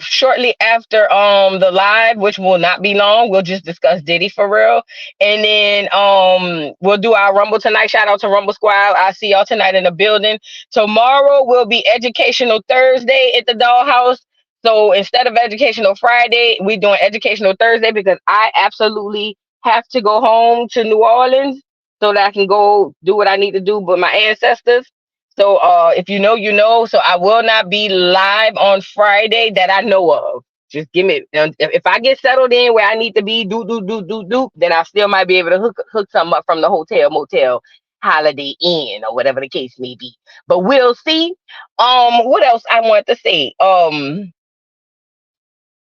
shortly after the live, which will not be long. We'll just discuss Diddy for real. And then we'll do our Rumble tonight. Shout out to Rumble Squad. I'll see y'all tonight in the building. Tomorrow will be Educational Thursday at the Dollhouse. So instead of Educational Friday, we're doing Educational Thursday because I absolutely have to go home to New Orleans so that I can go do what I need to do with my ancestors. So if you know, you know. So I will not be live on Friday that I know of. Just give me if I get settled in where I need to be, then I still might be able to hook something up from the hotel, motel, Holiday Inn, or whatever the case may be. But we'll see. What else I want to say?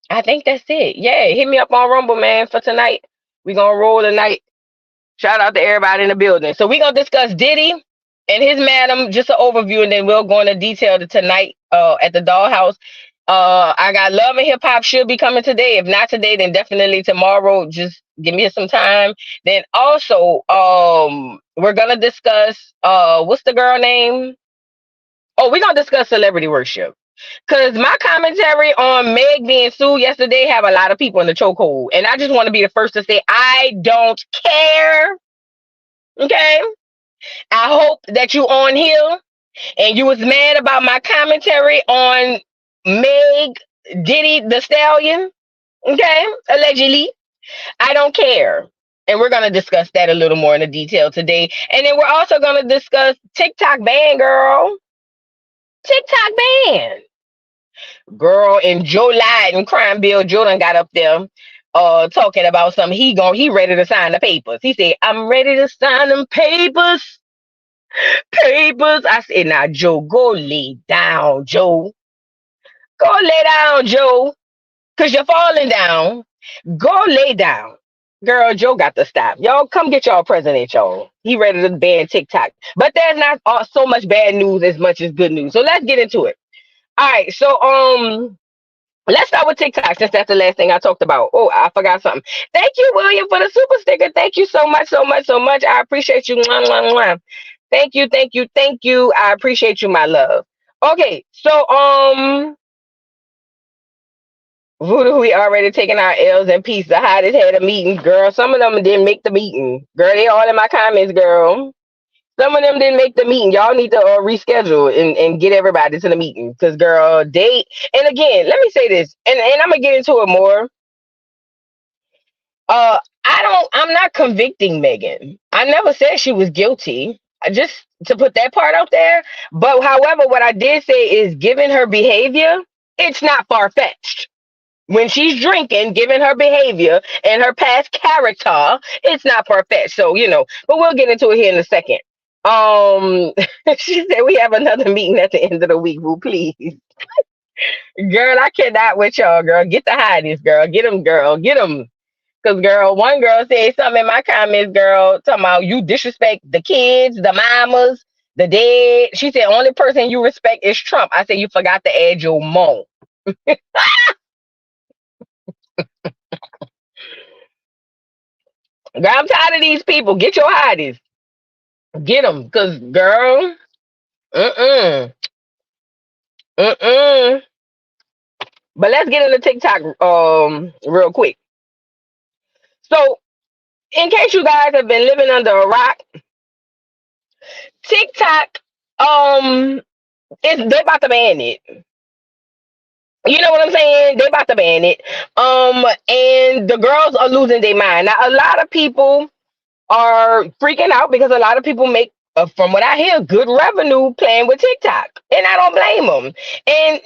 I think that's it. Yeah, hit me up on Rumble, man, for tonight. We gonna roll tonight. Shout out to everybody in the building. So we're gonna discuss Diddy and his madam, just an overview, and then we'll go into detail tonight at the Dollhouse. I got Love and Hip Hop should be coming today. If not today, then definitely tomorrow. Just give me some time. Then also, we're gonna discuss what's the girl name? Oh, we're gonna discuss celebrity worship. Cause my commentary on Meg being sued yesterday have a lot of people in the chokehold. And I just want to be the first to say I don't care. Okay. I hope that you on here and you was mad about my commentary on Meg Diddy the Stallion. Okay, allegedly. I don't care. And we're gonna discuss that a little more in the detail today. And then we're also gonna discuss TikTok ban, girl. TikTok ban. Girl, and Joe lied and crime bill. Joe done got up there talking about something. He ready to sign the papers. He said, I'm ready to sign them papers. Papers. I said, now Joe, go lay down, Joe. Go lay down, Joe. Cause you're falling down. Go lay down. Girl, Joe got to stop. Y'all come get y'all president, y'all. He ready to ban TikTok. But there's not so much bad news as much as good news. So let's get into it. All right, so let's start with TikTok since that's the last thing I talked about. Oh, I forgot something. Thank you, William, for the super sticker. Thank you so much, so much, so much. I appreciate you. Mwah, mwah, mwah. Thank you, thank you, thank you. I appreciate you, my love. Okay, so Voodoo, we already taking our L's and peace. The hottest had a meeting, girl. Some of them didn't make the meeting. Girl, they all in my comments, girl. Some of them didn't make the meeting. Y'all need to reschedule and get everybody to the meeting. Because, girl, and again, let me say this, and I'm going to get into it more. I'm not convicting Megan. I never said she was guilty. Just to put that part out there. But, however, what I did say is given her behavior, it's not far-fetched. When she's drinking, given her behavior and her past character, it's not far-fetched. So, but we'll get into it here in a second. She said we have another meeting at the end of the week. Boo, please. Girl, I cannot with y'all, girl. Get the hotties, girl. Get them, girl. Get them. Because, girl, one girl said something in my comments, girl, talking about you disrespect the kids, the mamas, the dead. She said only person you respect is Trump. I said you forgot to add your mom. Girl, I'm tired of these people. Get your hotties. Get them. Because, girl, mm-mm. Mm-mm. But let's get into TikTok real quick. So, in case you guys have been living under a rock, TikTok, they're about to ban it. You know what I'm saying? They're about to ban it. And the girls are losing their mind. Now, a lot of people are freaking out because a lot of people make, from what I hear, good revenue playing with TikTok. And I don't blame them. And,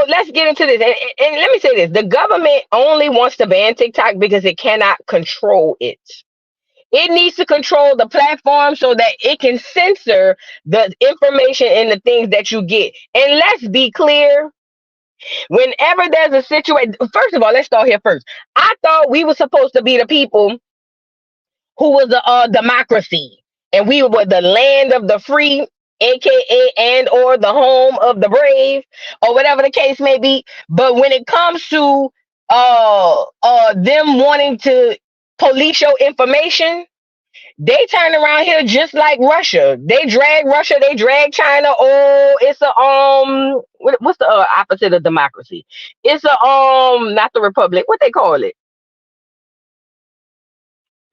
let's get into this. And let me say this. The government only wants to ban TikTok because it cannot control it. It needs to control the platform so that it can censor the information and the things that you get. And let's be clear. Whenever there's a situation, first of all, let's start here first. I thought we were supposed to be the people who was a democracy, and we were the land of the free, aka and or the home of the brave, or whatever the case may be. But when it comes to them wanting to police your information, They turn around here just like Russia. They drag Russia. They drag China. Oh, it's a what's the opposite of democracy? It's a not the republic. What they call it?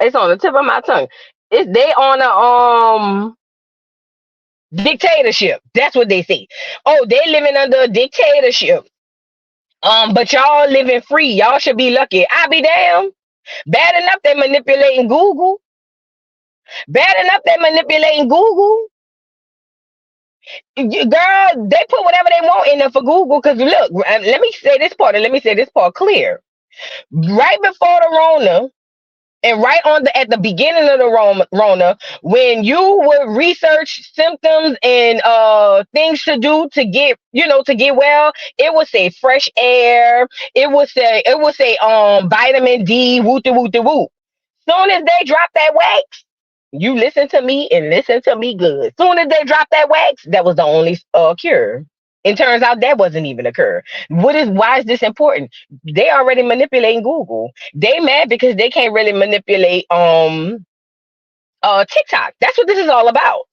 It's on the tip of my tongue. It's they on a dictatorship. That's what they say. Oh, they living under a dictatorship. But y'all living free. Y'all should be lucky. I be damn. Bad enough they manipulating Google. Bad enough they manipulating Google. Girl, they put whatever they want in there for Google. Cause look, let me say this part and let me say this part clear. Right before the Rona, and right on the at the beginning of the Rona, when you would research symptoms and things to do to get to get well, it would say fresh air. It would say vitamin D. Woo woo woo. Soon as they drop that wax, you listen to me and listen to me good. Soon as they drop that wax, that was the only cure. It turns out that wasn't even a cure. Why is this important? They already manipulating Google. They mad because they can't really manipulate TikTok. That's what this is all about.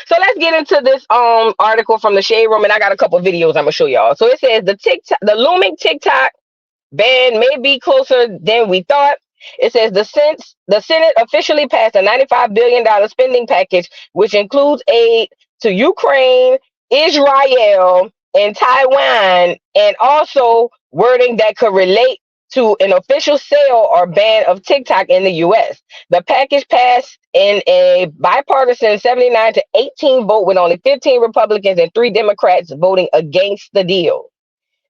So let's get into this article from the Shade Room, and I got a couple videos I'm gonna show y'all. So it says the looming TikTok ban may be closer than we thought. It says the Senate officially passed a $95 billion spending package, which includes aid to Ukraine, Israel, and Taiwan, and also wording that could relate to an official sale or ban of TikTok in the U.S. The package passed in a bipartisan 79-18 vote with only 15 Republicans and 3 Democrats voting against the deal.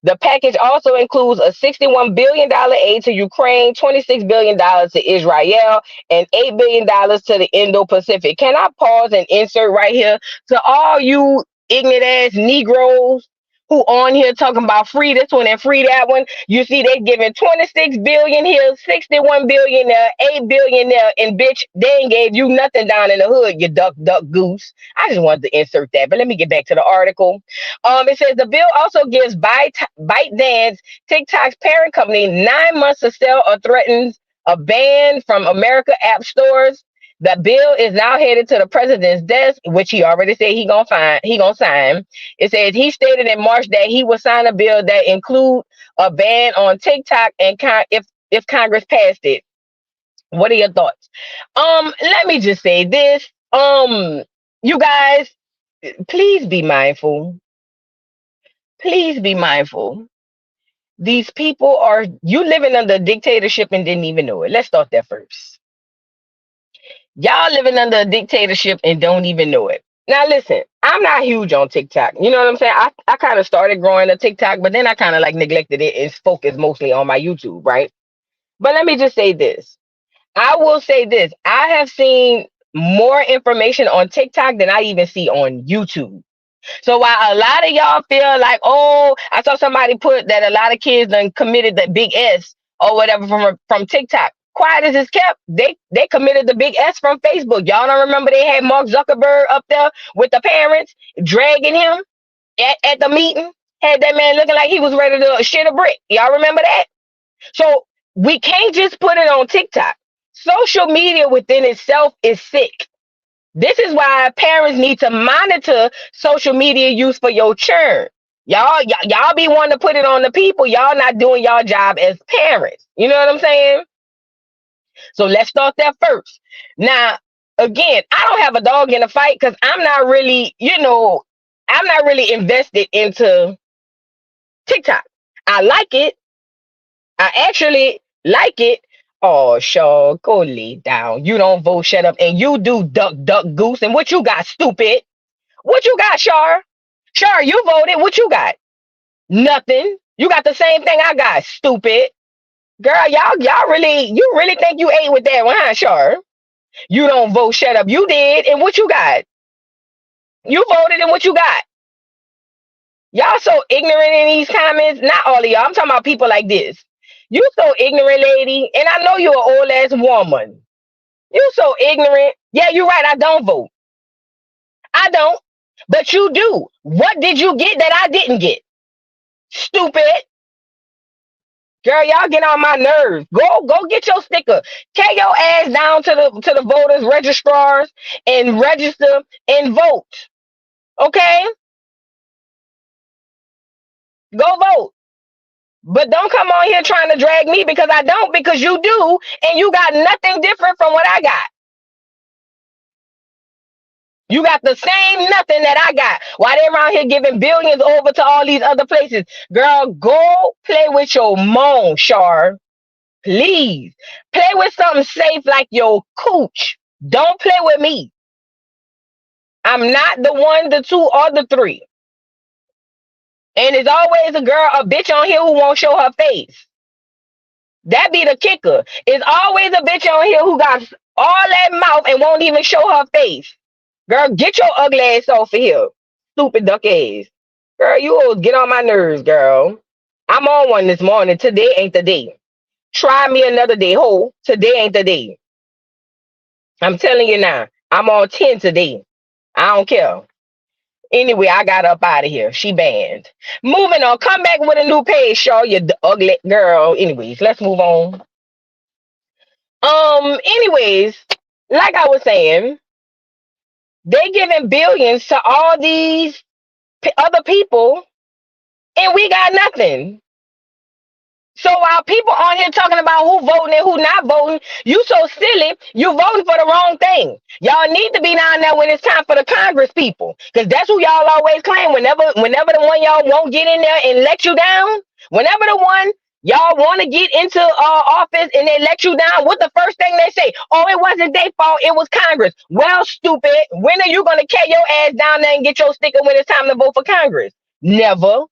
The package also includes a $61 billion aid to Ukraine, $26 billion to Israel, and $8 billion to the Indo-Pacific. Can I pause and insert right here to all you ignorant ass Negroes who on here talking about free this one and free that one? You see, they giving 26 billion here, 61 billion there, 8 billion there, and bitch, they ain't gave you nothing down in the hood, you duck goose. I just wanted to insert that, but let me get back to the article. It says the bill also gives ByteDance, TikTok's parent company, 9 months to sell or threatens a ban from America app stores. The bill is now headed to the president's desk, which he already said he gonna sign. It says he stated in March that he would sign a bill that include a ban on TikTok and if Congress passed it. What are your thoughts? Let me just say this. You guys, please be mindful. Please be mindful. These people are you living under a dictatorship and didn't even know it. Let's start there first. Y'all living under a dictatorship and don't even know it. Now listen, I'm not huge on TikTok. You know what I'm saying? I kind of started growing a TikTok, but then I kind of like neglected it and focused mostly on my YouTube, right? But let me just say this. I will say this. I have seen more information on TikTok than I even see on YouTube. So while a lot of y'all feel like, oh, I saw somebody put that a lot of kids done committed the big S or whatever from TikTok. Quiet as it's kept, they committed the big S from Facebook. Y'all don't remember they had Mark Zuckerberg up there with the parents dragging him at the meeting? Had that man looking like he was ready to shit a brick. Y'all remember that? So we can't just put it on TikTok. Social media within itself is sick. This is why parents need to monitor social media use for your children. Y'all be wanting to put it on the people. Y'all not doing y'all job as parents. You know what I'm saying? So let's start there first. Now, again, I don't have a dog in the fight because I'm not really, I'm not really invested into TikTok. I like it. I actually like it. Oh, sure, go lay down. You don't vote, shut up, and you do duck goose. And what you got, stupid? What you got, Shar? Shar, you voted. What you got? Nothing. You got the same thing I got, stupid. Girl, you really think you ate with that one, huh, Shar? You don't vote, shut up. You did, and what you got? You voted, and what you got? Y'all so ignorant in these comments. Not all of y'all. I'm talking about people like this. You so ignorant, lady, and I know you're an old ass woman. You so ignorant. Yeah, you're right. I don't vote. I don't. But you do. What did you get that I didn't get? Stupid. Girl, y'all get on my nerves. Go get your sticker. Take your ass down to the voters registrars and register and vote. Okay? Go vote. But don't come on here trying to drag me because I don't, because you do, and you got nothing different from what I got. You got the same nothing that I got. Why they around here giving billions over to all these other places? Girl, go play with your mom, Shar. Please. Play with something safe like your cooch. Don't play with me. I'm not the one, the two, or the three. And there's always a bitch on here who won't show her face. That be the kicker. It's always a bitch on here who got all that mouth and won't even show her face. Girl, get your ugly ass off of here. Stupid duck ass. Girl, you always get on my nerves, girl. I'm on one this morning. Today ain't the day. Try me another day. Ho, today ain't the day. I'm telling you now. I'm on 10 today. I don't care. Anyway, I got up out of here. She banned. Moving on. Come back with a new page, Shaw, you ugly girl. Anyways, let's move on. Anyways, like I was saying, they giving billions to all these other people, and we got nothing. So while people on here talking about who voting and who not voting, you so silly, you voting for the wrong thing. Y'all need to be down there when it's time for the Congress people. Because that's who y'all always claim. Whenever the one y'all won't get in there and let you down, whenever the one y'all want to get into office and they let you down, what the first thing they say? Oh, it wasn't their fault, it was Congress. Well, stupid, when are you going to carry your ass down there and get your sticker when it's time to vote for Congress? Never.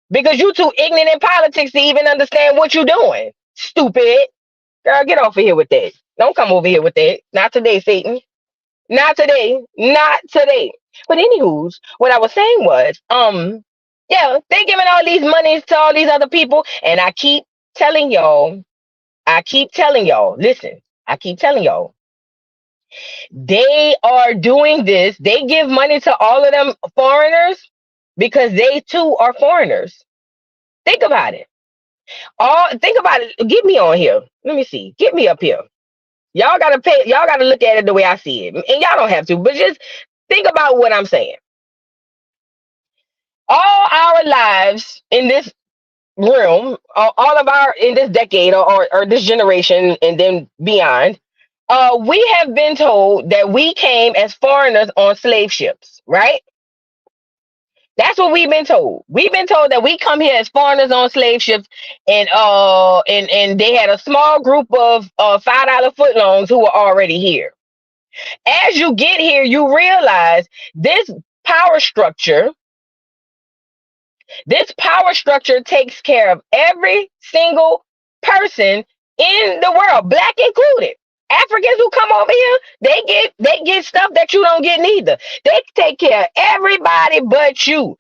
Because you too ignorant in politics to even understand what you're doing. Stupid. Girl, get off of here with that. Don't come over here with that. Not today, Satan. Not today. Not today. But anywho's, what I was saying was, yeah, they giving all these monies to all these other people, and I keep telling y'all, listen, I keep telling y'all, they are doing this. They give money to all of them foreigners because they too are foreigners. Think about it. Think about it. Get me on here. Let me see. Get me up here. Y'all gotta pay. Y'all gotta look at it the way I see it, and y'all don't have to. But just think about what I'm saying. All our lives in this room, all of our in this decade or this generation, and then beyond, we have been told that we came as foreigners on slave ships, right? That's what we've been told. We've been told that we come here as foreigners on slave ships, and they had a small group of $5 footlongs who were already here. As you get here, you realize this power structure, this power structure takes care of every single person in the world, black included. Africans who come over here, they get stuff that you don't get neither. They take care of everybody but you.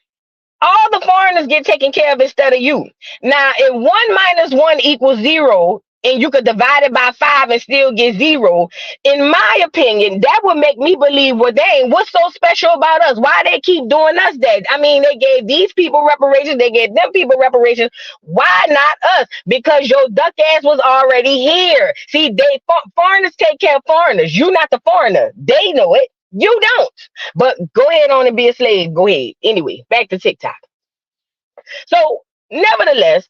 All the foreigners get taken care of instead of you. Now, if 1 minus 1 equals 0, and you could divide it by 5 and still get 0, in my opinion, that would make me believe, well, dang, what's so special about us? Why they keep doing us that? I mean, they gave these people reparations, they gave them people reparations. Why not us? Because your duck ass was already here. See, foreigners take care of foreigners. You not the foreigner. They know it. You don't. But go ahead on and be a slave. Go ahead. Anyway, back to TikTok. So, nevertheless,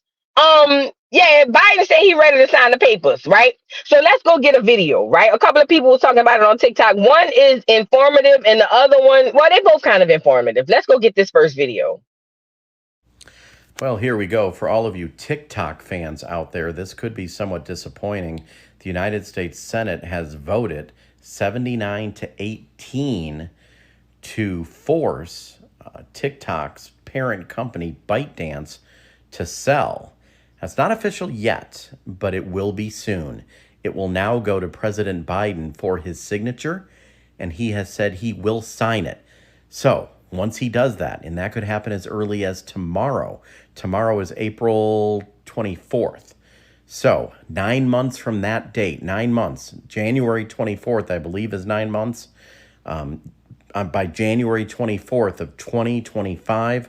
yeah, Biden said he ready to sign the papers, right? So let's go get a video, right? A couple of people were talking about it on TikTok. One is informative and the other one, well, they both kind of informative. Let's go get this first video. Well, here we go. For all of you TikTok fans out there, this could be somewhat disappointing. The United States Senate has voted 79 to 18 to force TikTok's parent company, ByteDance, to sell. That's not official yet, but it will be soon. It will now go to President Biden for his signature, and he has said he will sign it. So once he does that, and that could happen as early as tomorrow. Tomorrow is April 24th. So 9 months from that date, 9 months, January 24th, I believe is 9 months. By January 24th of 2025,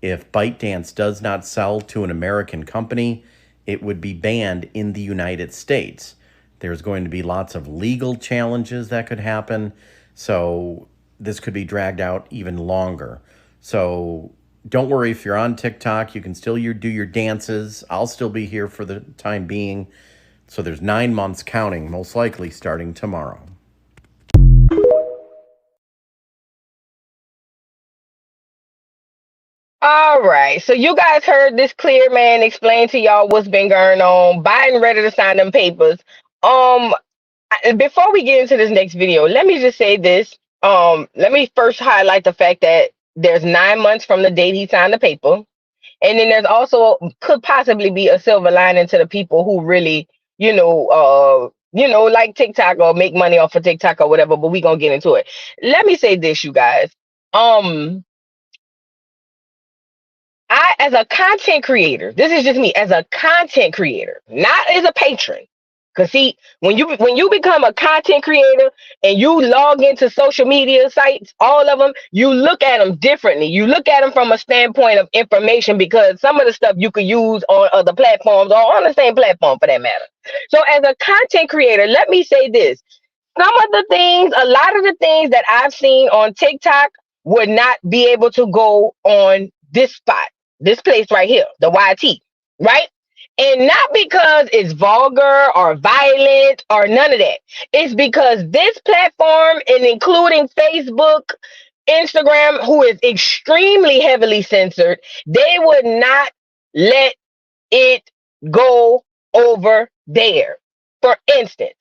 if ByteDance does not sell to an American company, it would be banned in the United States. There's going to be lots of legal challenges that could happen. So this could be dragged out even longer. So don't worry if you're on TikTok, you can still do your dances. I'll still be here for the time being. So there's 9 months counting, most likely starting tomorrow. All right. So you guys heard this clear man explain to y'all what's been going on. Biden ready to sign them papers. Um, Before we get into this next video, let me just say this. Let me first highlight the fact that there's 9 months from the date he signed the paper. And then there's also could possibly be a silver lining to the people who really, like TikTok or make money off of TikTok or whatever, but we gonna get into it. Let me say this, you guys. I, as a content creator, this is just me as a content creator, not as a patron. Cause see, when you become a content creator and you log into social media sites, all of them, you look at them differently. You look at them from a standpoint of information because some of the stuff you could use on other platforms or on the same platform for that matter. So as a content creator, let me say this. Some of the things, a lot of the things that I've seen on TikTok would not be able to go on this spot, this place right here, the YT, right? And not because it's vulgar or violent or none of that. It's because this platform, and including Facebook, Instagram, who is extremely heavily censored, they would not let it go over there. For instance,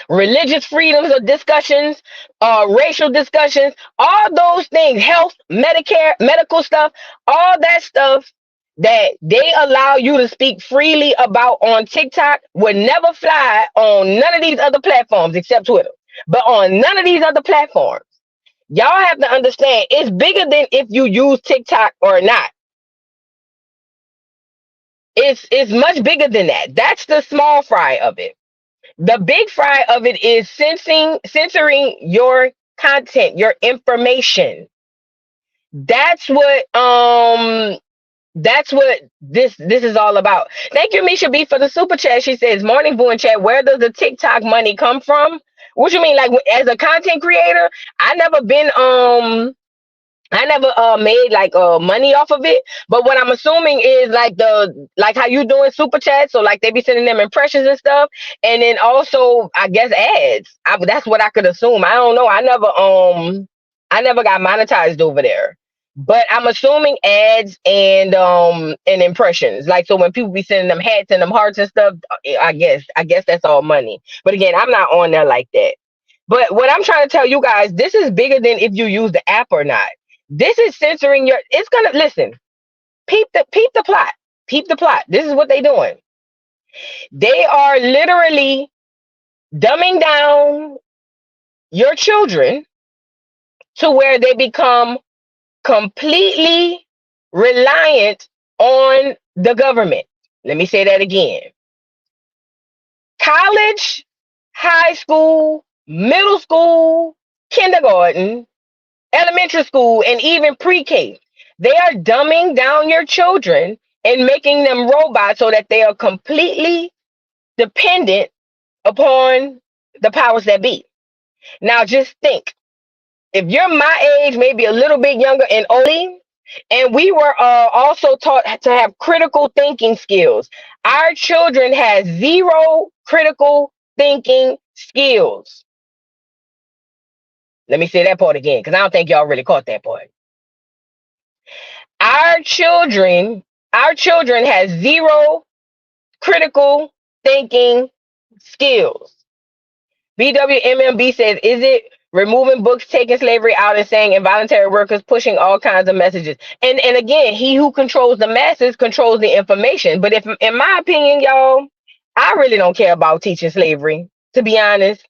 religious freedoms of discussions, racial discussions, all those things, health, Medicare, medical stuff, all that stuff that they allow you to speak freely about on TikTok would never fly on none of these other platforms except Twitter. But on none of these other platforms, y'all have to understand it's bigger than if you use TikTok or not. It's much bigger than that. That's the small fry of it. The big fry of it is censoring your content, your information. That's what this is all about. Thank you, Misha B, for the super chat. She says, "Morning, Boo and Chat. Where does the TikTok money come from?" What you mean, like as a content creator? I never made like money off of it, but what I'm assuming is like how you doing super chat, so like they be sending them impressions and stuff, and then also I guess ads. That's what I could assume. I don't know. I never got monetized over there, but I'm assuming ads and impressions. Like so when people be sending them hats and them hearts and stuff, I guess that's all money. But again, I'm not on there like that. But what I'm trying to tell you guys, this is bigger than if you use the app or not. This is censoring your. It's gonna listen. Peep the plot. Peep the plot. This is what they doing. They are literally dumbing down your children to where they become completely reliant on the government. Let me say that again. College, high school, middle school, kindergarten, elementary school, and even pre-K. They are dumbing down your children and making them robots so that they are completely dependent upon the powers that be. Now just think, if you're my age, maybe a little bit younger and older, and we were also taught to have critical thinking skills. Our children have zero critical thinking skills. Let me say that part again, because I don't think y'all really caught that part. Our children has zero critical thinking skills. BWMMB says, is it removing books, taking slavery out, and saying involuntary workers, pushing all kinds of messages? And again, he who controls the masses controls the information. But if, in my opinion, y'all, I really don't care about teaching slavery, to be honest.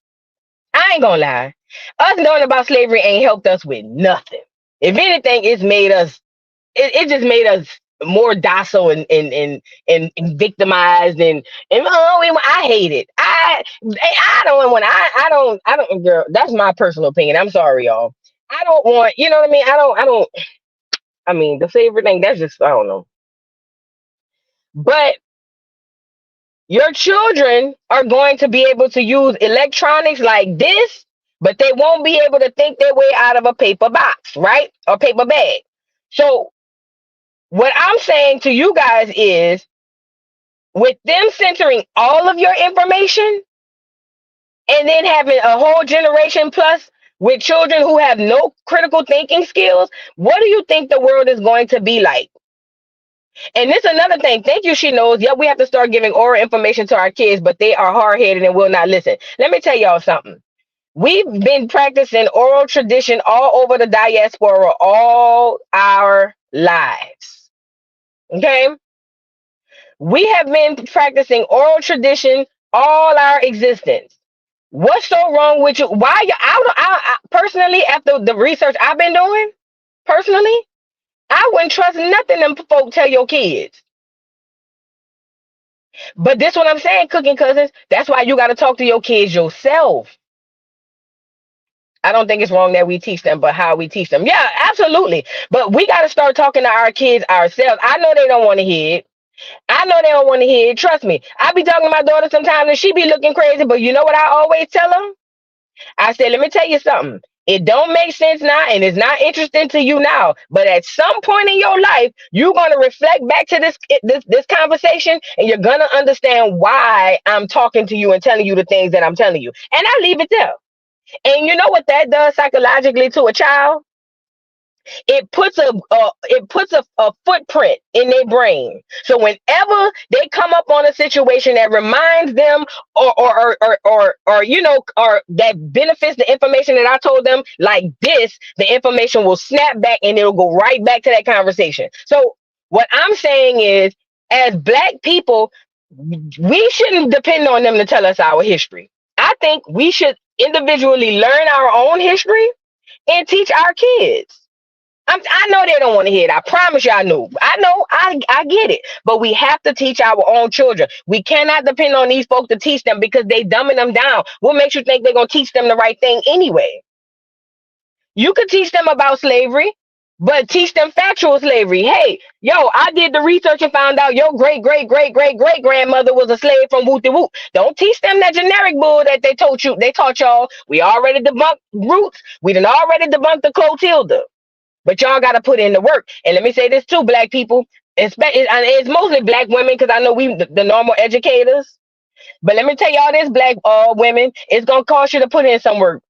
I ain't gonna lie. Us knowing about slavery ain't helped us with nothing. If anything, it's made us, it just made us more docile and victimized and I hate it. I don't want I don't girl, that's my personal opinion. I'm sorry, y'all. I don't want, you know what I mean? I mean the slavery thing, that's just I don't know. But Your children are going to be able to use electronics like this, but they won't be able to think their way out of a paper box, right? Or paper bag. So what I'm saying to you guys is, with them censoring all of your information and then having a whole generation plus with children who have no critical thinking skills, what do you think the world is going to be like? And this another thing. Thank you, she knows. Yeah, we have to start giving oral information to our kids, but they are hard headed and will not listen. Let me tell y'all something. We've been practicing oral tradition all over the diaspora all our lives. Okay? We have been practicing oral tradition all our existence. What's so wrong with you? Why you? I personally, after the research I've been doing, personally, I wouldn't trust nothing them folk tell your kids. But this what I'm saying, cooking cousins. That's why you got to talk to your kids yourself. I don't think it's wrong that we teach them, but how we teach them. Yeah, absolutely. But we got to start talking to our kids ourselves. I know they don't want to hear it. I know they don't want to hear it. Trust me. I be talking to my daughter sometimes and she be looking crazy, but you know what I always tell them? I said, let me tell you something. It don't make sense now and it's not interesting to you now. But at some point in your life, you're going to reflect back to this conversation and you're going to understand why I'm talking to you and telling you the things that I'm telling you. And I leave it there. And you know what that does psychologically to a child? It puts a footprint in their brain. So whenever they come up on a situation that reminds them or or that benefits the information that I told them, like this, the information will snap back and it'll go right back to that conversation. So what I'm saying is, as Black people, we shouldn't depend on them to tell us our history. I think we should individually learn our own history and teach our kids. I know they don't want to hear it. I promise you I know. I get it. But we have to teach our own children. We cannot depend on these folks to teach them because they dumbing them down. What makes you think they're going to teach them the right thing anyway? You could teach them about slavery, but teach them factual slavery. Hey, yo, I did the research and found out your great, great, great, great, great grandmother was a slave from Wooty Woot. Don't teach them that generic bull that they taught y'all. We already debunked roots. We done already debunked the Clotilda. But y'all got to put in the work. And let me say this too, Black people. It's mostly Black women because I know we the normal educators. But let me tell y'all this, Black women, it's going to cost you to put in some work.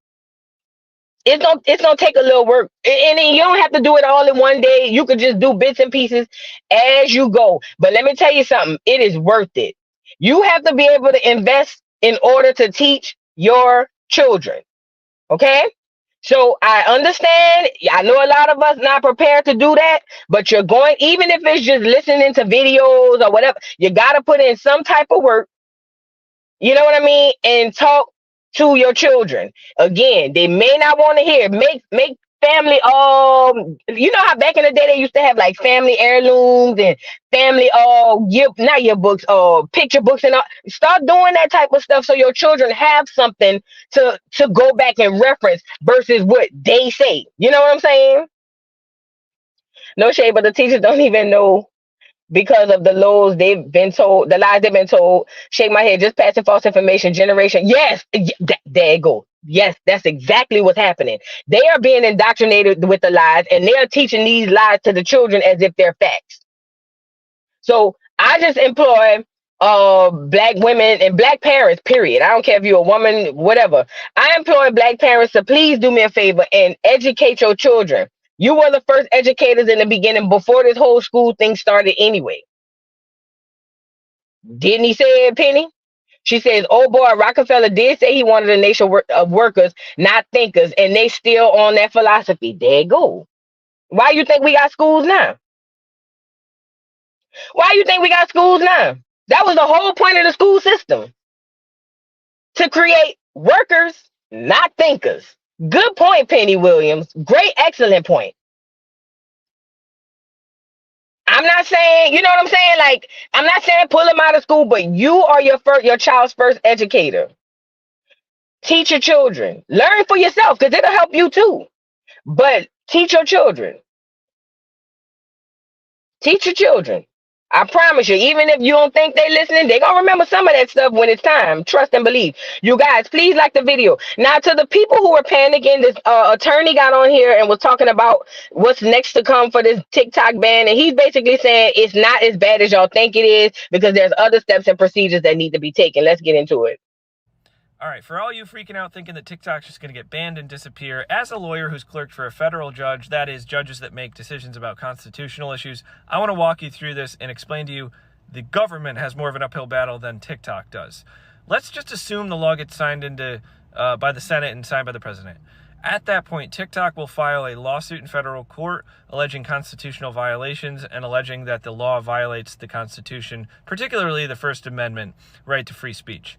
It's gonna take a little work. And then you don't have to do it all in one day. You could just do bits and pieces as you go. But let me tell you something. It is worth it. You have to be able to invest in order to teach your children. Okay? So I understand. I know a lot of us not prepared to do that, but you're going, even if it's just listening to videos or whatever, you got to put in some type of work. You know what I mean? And talk to your children. Again, they may not want to hear. Make family. You know how back in the day they used to have like family heirlooms and family. Not yearbooks. Picture books and all. Start doing that type of stuff so your children have something to go back and reference versus what they say. You know what I'm saying? No shade, but the teachers don't even know because of the lies they've been told. Shake my head, just passing false information, generation. Yes, there you go. Yes, that's exactly what's happening. They are being indoctrinated with the lies, and they are teaching these lies to the children as if they're facts. So I just employ Black women and Black parents, period. I don't care if you're a woman, whatever. I employ Black parents to please do me a favor and educate your children. You were the first educators in the beginning before this whole school thing started anyway. Didn't he say it, Penny? She says, oh boy, Rockefeller did say he wanted a nation of workers, not thinkers, and they still on that philosophy. There you go. Why you think we got schools now? Why you think we got schools now? That was the whole point of the school system. To create workers, not thinkers. Good point, Penny Williams. Great, excellent point. I'm not saying, you know what I'm saying? Like, I'm not saying pull them out of school, but you are your child's first educator. Teach your children. Learn for yourself because it'll help you too. But teach your children. Teach your children. I promise you, even if you don't think they listening, they gonna remember some of that stuff when it's time. Trust and believe. You guys, please like the video. Now, to the people who are panicking, this attorney got on here and was talking about what's next to come for this TikTok ban, and he's basically saying it's not as bad as y'all think it is because there's other steps and procedures that need to be taken. Let's get into it. All right, for all you freaking out thinking that TikTok's just going to get banned and disappear, as a lawyer who's clerked for a federal judge, that is, judges that make decisions about constitutional issues, I want to walk you through this and explain to you the government has more of an uphill battle than TikTok does. Let's just assume the law gets signed into by the Senate and signed by the president. At that point, TikTok will file a lawsuit in federal court alleging constitutional violations and alleging that the law violates the Constitution, particularly the First Amendment right to free speech.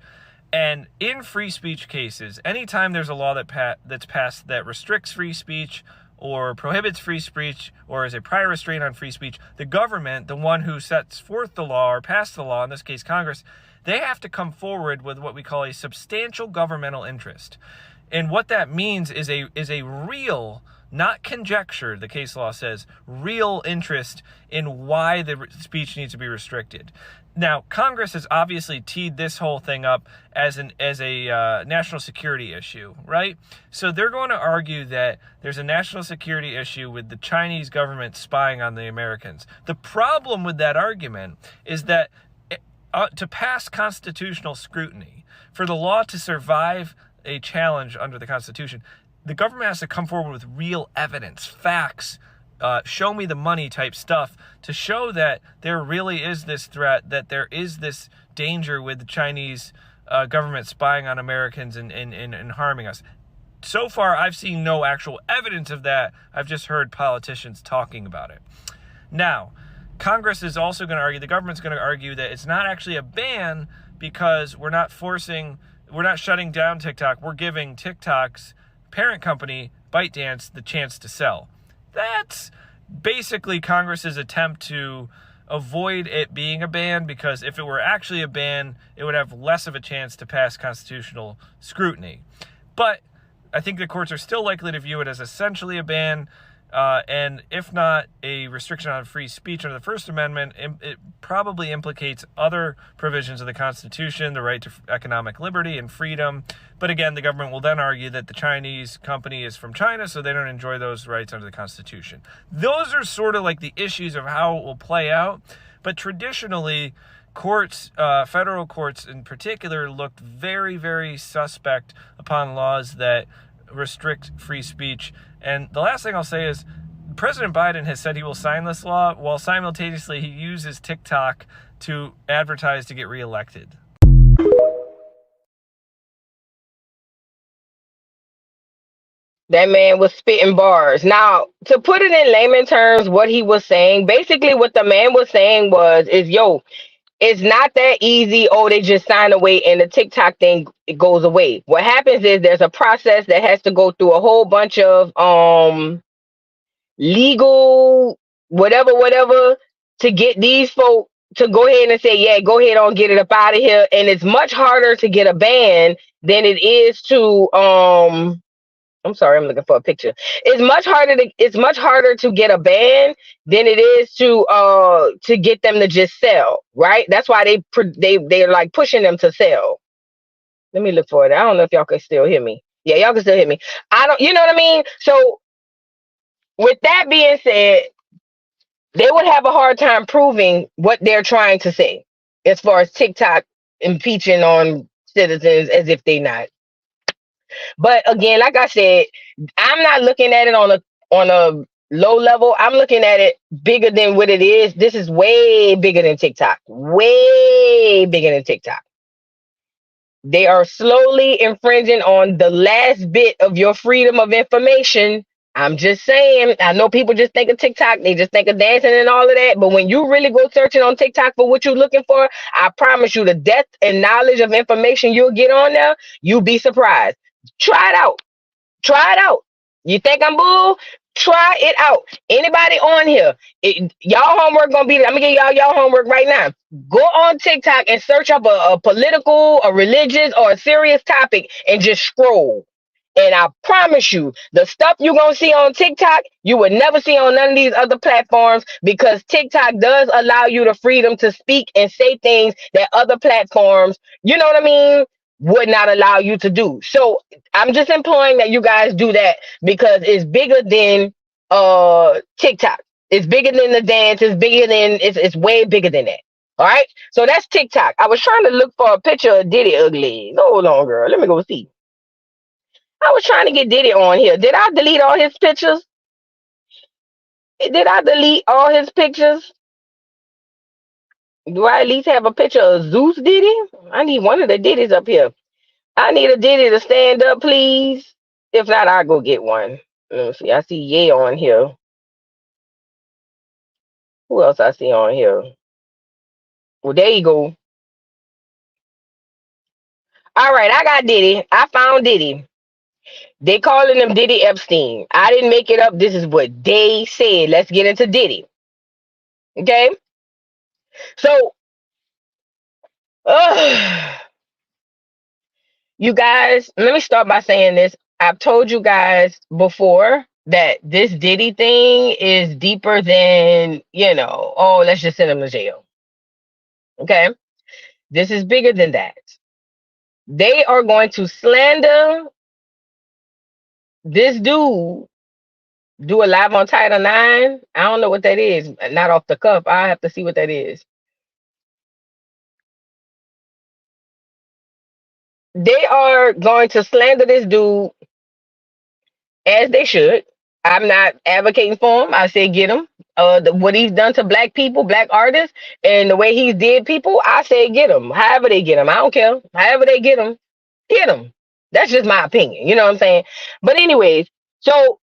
And in free speech cases, anytime there's a law that's passed that restricts free speech or prohibits free speech or is a prior restraint on free speech, the government, the one who sets forth the law or passed the law, in this case Congress, they have to come forward with what we call a substantial governmental interest. And what that means is a real, not conjecture, the case law says, real interest in why the speech needs to be restricted. Now, Congress has obviously teed this whole thing up as a national security issue, right? So they're going to argue that there's a national security issue with the Chinese government spying on the Americans. The problem with that argument is that to pass constitutional scrutiny, for the law to survive a challenge under the Constitution, the government has to come forward with real evidence, facts, show me the money type stuff to show that there really is this threat, that there is this danger with the Chinese government spying on Americans and harming us. So far, I've seen no actual evidence of that. I've just heard politicians talking about it. Now, Congress is also going to argue, the government's going to argue that it's not actually a ban because we're not shutting down TikTok. We're giving TikTok's parent company, ByteDance, the chance to sell. That's basically Congress's attempt to avoid it being a ban, because if it were actually a ban, it would have less of a chance to pass constitutional scrutiny. But I think the courts are still likely to view it as essentially a ban, and if not a restriction on free speech under the First Amendment, it probably implicates other provisions of the Constitution, the right to economic liberty and freedom. But again, the government will then argue that the Chinese company is from China, so they don't enjoy those rights under the Constitution. Those are sort of like the issues of how it will play out. But traditionally, courts, federal courts in particular, looked very, very suspect upon laws that restrict free speech. And the last thing I'll say is President Biden has said he will sign this law while simultaneously he uses TikTok to advertise to get reelected. That man was spitting bars. Now, to put it in layman terms, what he was saying, basically what the man was saying is, yo, it's not that easy. Oh, they just sign away and the TikTok thing, it goes away. What happens is there's a process that has to go through a whole bunch of legal whatever to get these folk to go ahead and say, yeah, go ahead on, get it up out of here. And it's much harder to get a ban than it is to I'm sorry, I'm looking for a picture. It's much harder to get a ban than it is to get them to just sell, right? That's why they're like pushing them to sell. Let me look for it. I don't know if y'all can still hear me. Yeah, y'all can still hear me. You know what I mean? So with that being said, they would have a hard time proving what they're trying to say as far as TikTok impeaching on citizens as if they not. But again, like I said, I'm not looking at it on a low level. I'm looking at it bigger than what it is. This is way bigger than TikTok. Way bigger than TikTok. They are slowly infringing on the last bit of your freedom of information. I'm just saying, I know people just think of TikTok, they just think of dancing and all of that, but when you really go searching on TikTok for what you're looking for, I promise you the depth and knowledge of information you'll get on there, you'll be surprised. Try it out. Try it out. You think I'm bull? Try it out. Anybody on here, y'all homework gonna be, I'm gonna give y'all homework right now. Go on TikTok and search up a political, a religious, or a serious topic and just scroll. And I promise you, the stuff you're going to see on TikTok, you would never see on none of these other platforms, because TikTok does allow you the freedom to speak and say things that other platforms, you know what I mean, would not allow you to do. So I'm just imploring that you guys do that, because it's bigger than TikTok. It's bigger than the dance. It's bigger than, it's way bigger than that. All right. So that's TikTok. I was trying to look for a picture of Diddy ugly. Hold on, girl. Let me go see. I was trying to get Diddy on here. Did I delete all his pictures? Did I delete all his pictures? Do I at least have a picture of Zeus Diddy? I need one of the Diddies up here. I need a Diddy to stand up, please. If not, I'll go get one. Let me see. I see Ye on here. Who else I see on here? Well, there you go. All right, I got Diddy. I found Diddy. They calling him Diddy Epstein. I didn't make it up. This is what they said. Let's get into Diddy. Okay? So, you guys, let me start by saying this. I've told you guys before that this Diddy thing is deeper than, oh, let's just send him to jail. Okay? This is bigger than that. They are going to slander this dude, do a live on Title 9. I don't know what that is. Not off the cuff. I have to see what that is. They are going to slander this dude, as they should. I'm not advocating for him. I say get him. What he's done to black people, black artists, and the way he's did people, I say get him. However they get him, I don't care. However they get him, get him. That's just my opinion. You know what I'm saying? But anyways, so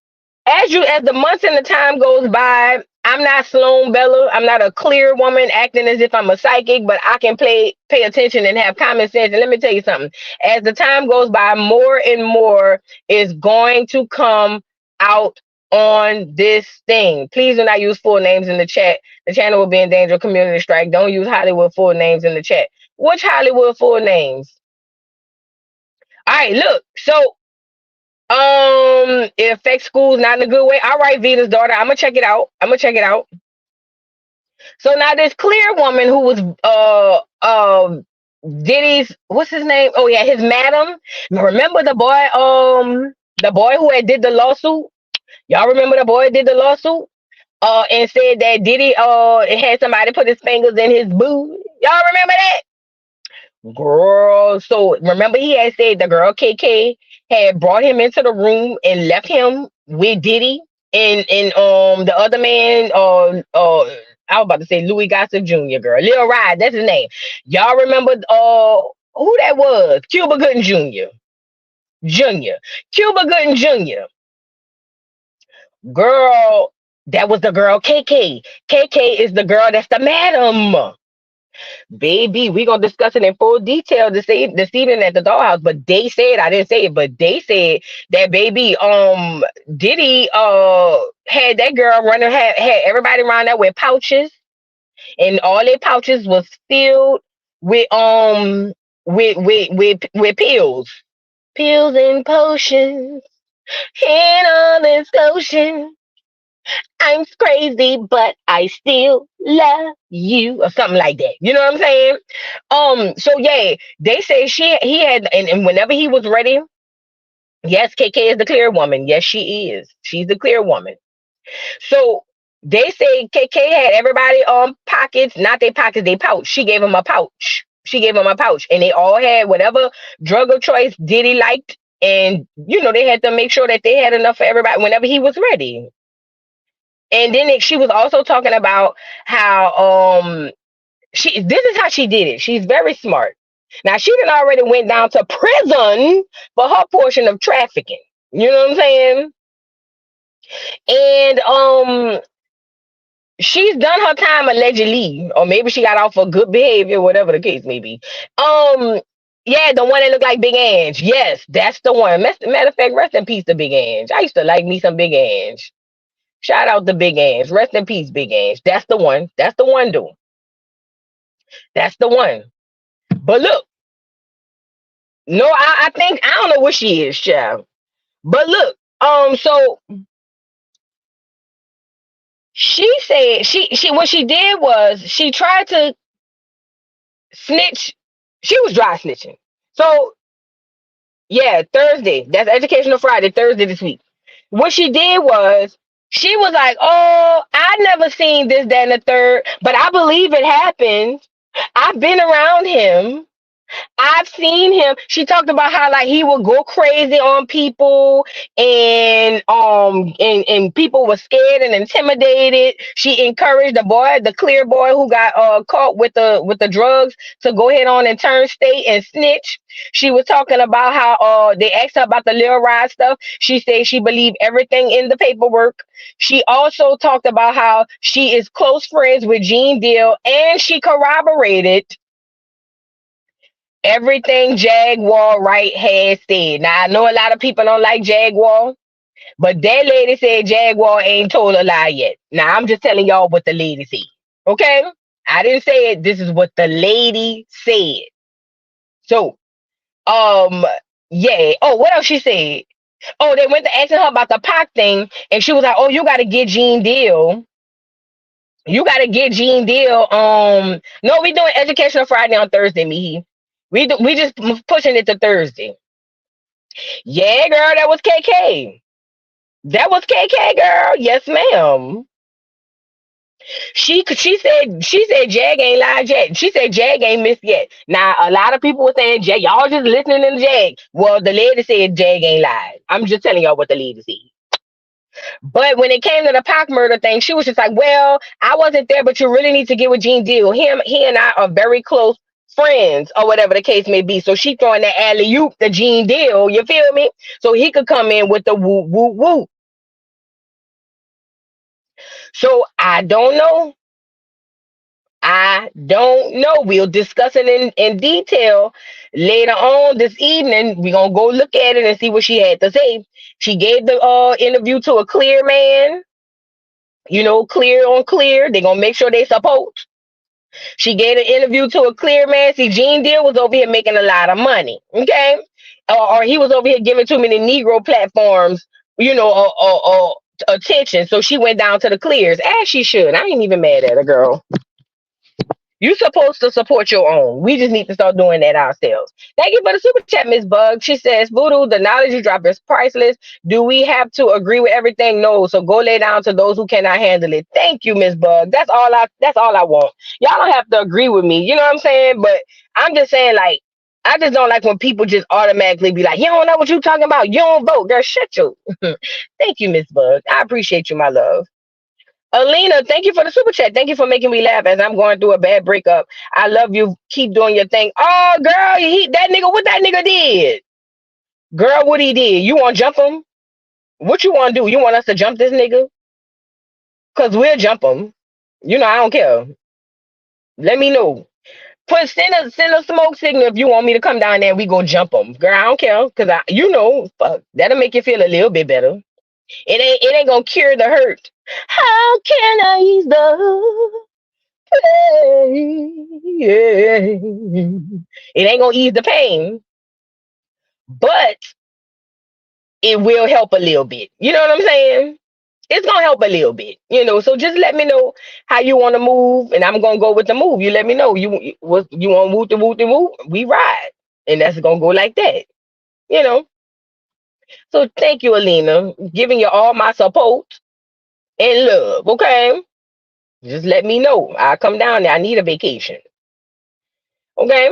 as the months and the time goes by, I'm not Sloan Bella. I'm not a clear woman acting as if I'm a psychic, but I can pay attention and have common sense. And let me tell you something. As the time goes by, more and more is going to come out on this thing. Please do not use full names in the chat. The channel will be in danger of community strike. Don't use Hollywood full names in the chat. Which Hollywood full names? All right, look. So it affects schools not in a good way. All right, Vita's daughter. I'm gonna check it out. So now this clear woman who was Diddy's, what's his name? Oh yeah, his madam. Remember the boy who had did the lawsuit? Y'all remember the boy did the lawsuit? And said that Diddy had somebody put his fingers in his boob. Y'all remember that? Girl, so remember he had said the girl KK had brought him into the room and left him with Diddy and the other man, I was about to say Louis Gossett Jr. girl. Lil Ride, that's his name. Y'all remember who that was? Cuba Gooding Jr. Cuba Gooding Jr. Girl, that was the girl KK. KK is the girl that's the madam. Baby, we're gonna discuss it in full detail this evening at the dollhouse. But they said, I didn't say it, but they said that baby, Diddy had that girl running, had everybody around there with pouches, and all their pouches was filled with with pills. Pills and potions. In all this lotion. I'm crazy, but I still love you, or something like that. You know what I'm saying? So yeah, they say he had, and whenever he was ready, yes, KK is the clear woman. Yes, she is. She's the clear woman. So they say KK had everybody pockets, not their pockets, they pouch. She gave him a pouch. And they all had whatever drug of choice Diddy liked, and they had to make sure that they had enough for everybody whenever he was ready. And then she was also talking about how this is how she did it. She's very smart. Now she done already went down to prison for her portion of trafficking. You know what I'm saying? And she's done her time allegedly, or maybe she got off for good behavior, whatever the case may be. Yeah, the one that looked like Big Ange. Yes, that's the one. Matter of fact, rest in peace to Big Ange. I used to like me some Big Ange. Shout out to Big Ange. Rest in peace, Big Ange. That's the one. That's the one, dude. That's the one. But look, no, I think, I don't know what she is, child. But look, so she said she what she did was she tried to snitch. She was dry snitching. So yeah, Thursday. That's Educational Friday, Thursday this week. What she did was she was like, "Oh, I never seen this, that, and the third, but I believe it happened. I've been around him. I've seen him." She talked about how like he would go crazy on people and people were scared and intimidated. She encouraged the boy, the clear boy who got caught with the drugs to go ahead on and turn state and snitch. She was talking about how they asked her about the Lil Ride stuff. She said she believed everything in the paperwork. She also talked about how she is close friends with Gene Deal and she corroborated everything Jaguar Wright has said. Now I know a lot of people don't like Jaguar, but that lady said Jaguar ain't told a lie yet. Now I'm just telling y'all what the lady said. Okay? I didn't say it. This is what the lady said. So, um, yeah. Oh, what else she said? Oh, they went to asking her about the Pac thing, and she was like, "Oh, you got to get Gene Deal. You got to get Gene Deal." No, we doing Educational Friday on Thursday, Mihi. We just pushing it to Thursday. Yeah, girl, that was KK. That was KK, girl. Yes, ma'am. She said Jag ain't lied yet. She said Jag ain't missed yet. Now a lot of people were saying Jag, y'all just listening to Jag. Well, the lady said Jag ain't lied. I'm just telling y'all what the lady said. But when it came to the Pac murder thing, she was just like, "Well, I wasn't there, but you really need to get with Gene Deal. He and I are very close friends, or whatever the case may be." So she throwing the alley oop the Gene Deal. You feel me? So he could come in with the woo woo woo. So I don't know. I don't know. We'll discuss it in detail later on this evening. We're gonna go look at it and see what she had to say. She gave the interview to a clear man, clear on clear. They're gonna make sure they support. She gave an interview to a clear man. See, Gene Deal was over here making a lot of money. Okay. Or he was over here giving too many Negro platforms, or attention. So she went down to the clears, as she should. I ain't even mad at her, girl. You supposed to support your own. We just need to start doing that ourselves. Thank you for the super chat, Miss Bug. She says, Voodoo, the knowledge you drop is priceless. Do we have to agree with everything? No. So go lay down to those who cannot handle it. Thank you, Miss Bug. That's all I want. Y'all don't have to agree with me. You know what I'm saying? But I'm just saying, like, I just don't like when people just automatically be like, you don't know what you talking about. You don't vote. Girl, shut you. Thank you, Miss Bug. I appreciate you, my love. Alina, thank you for the super chat. Thank you for making me laugh as I'm going through a bad breakup. I love you. Keep doing your thing. Oh, girl, that nigga, what that nigga did? Girl, what he did? You want to jump him? What you want to do? You want us to jump this nigga? Because we'll jump him. I don't care. Let me know. Send a smoke signal if you want me to come down there and we go jump him. Girl, I don't care. Because fuck, that'll make you feel a little bit better. It ain't gonna cure the hurt. How can I ease the pain? It ain't gonna ease the pain, but it will help a little bit. You know what I'm saying? It's gonna help a little bit. So just let me know how you want to move, and I'm gonna go with the move. You let me know. You want woo to woo to woo? We ride, and that's gonna go like that. You know. So thank you, Alina, giving you all my support and love. Okay. Just let me know. I'll come down there. I need a vacation. Okay.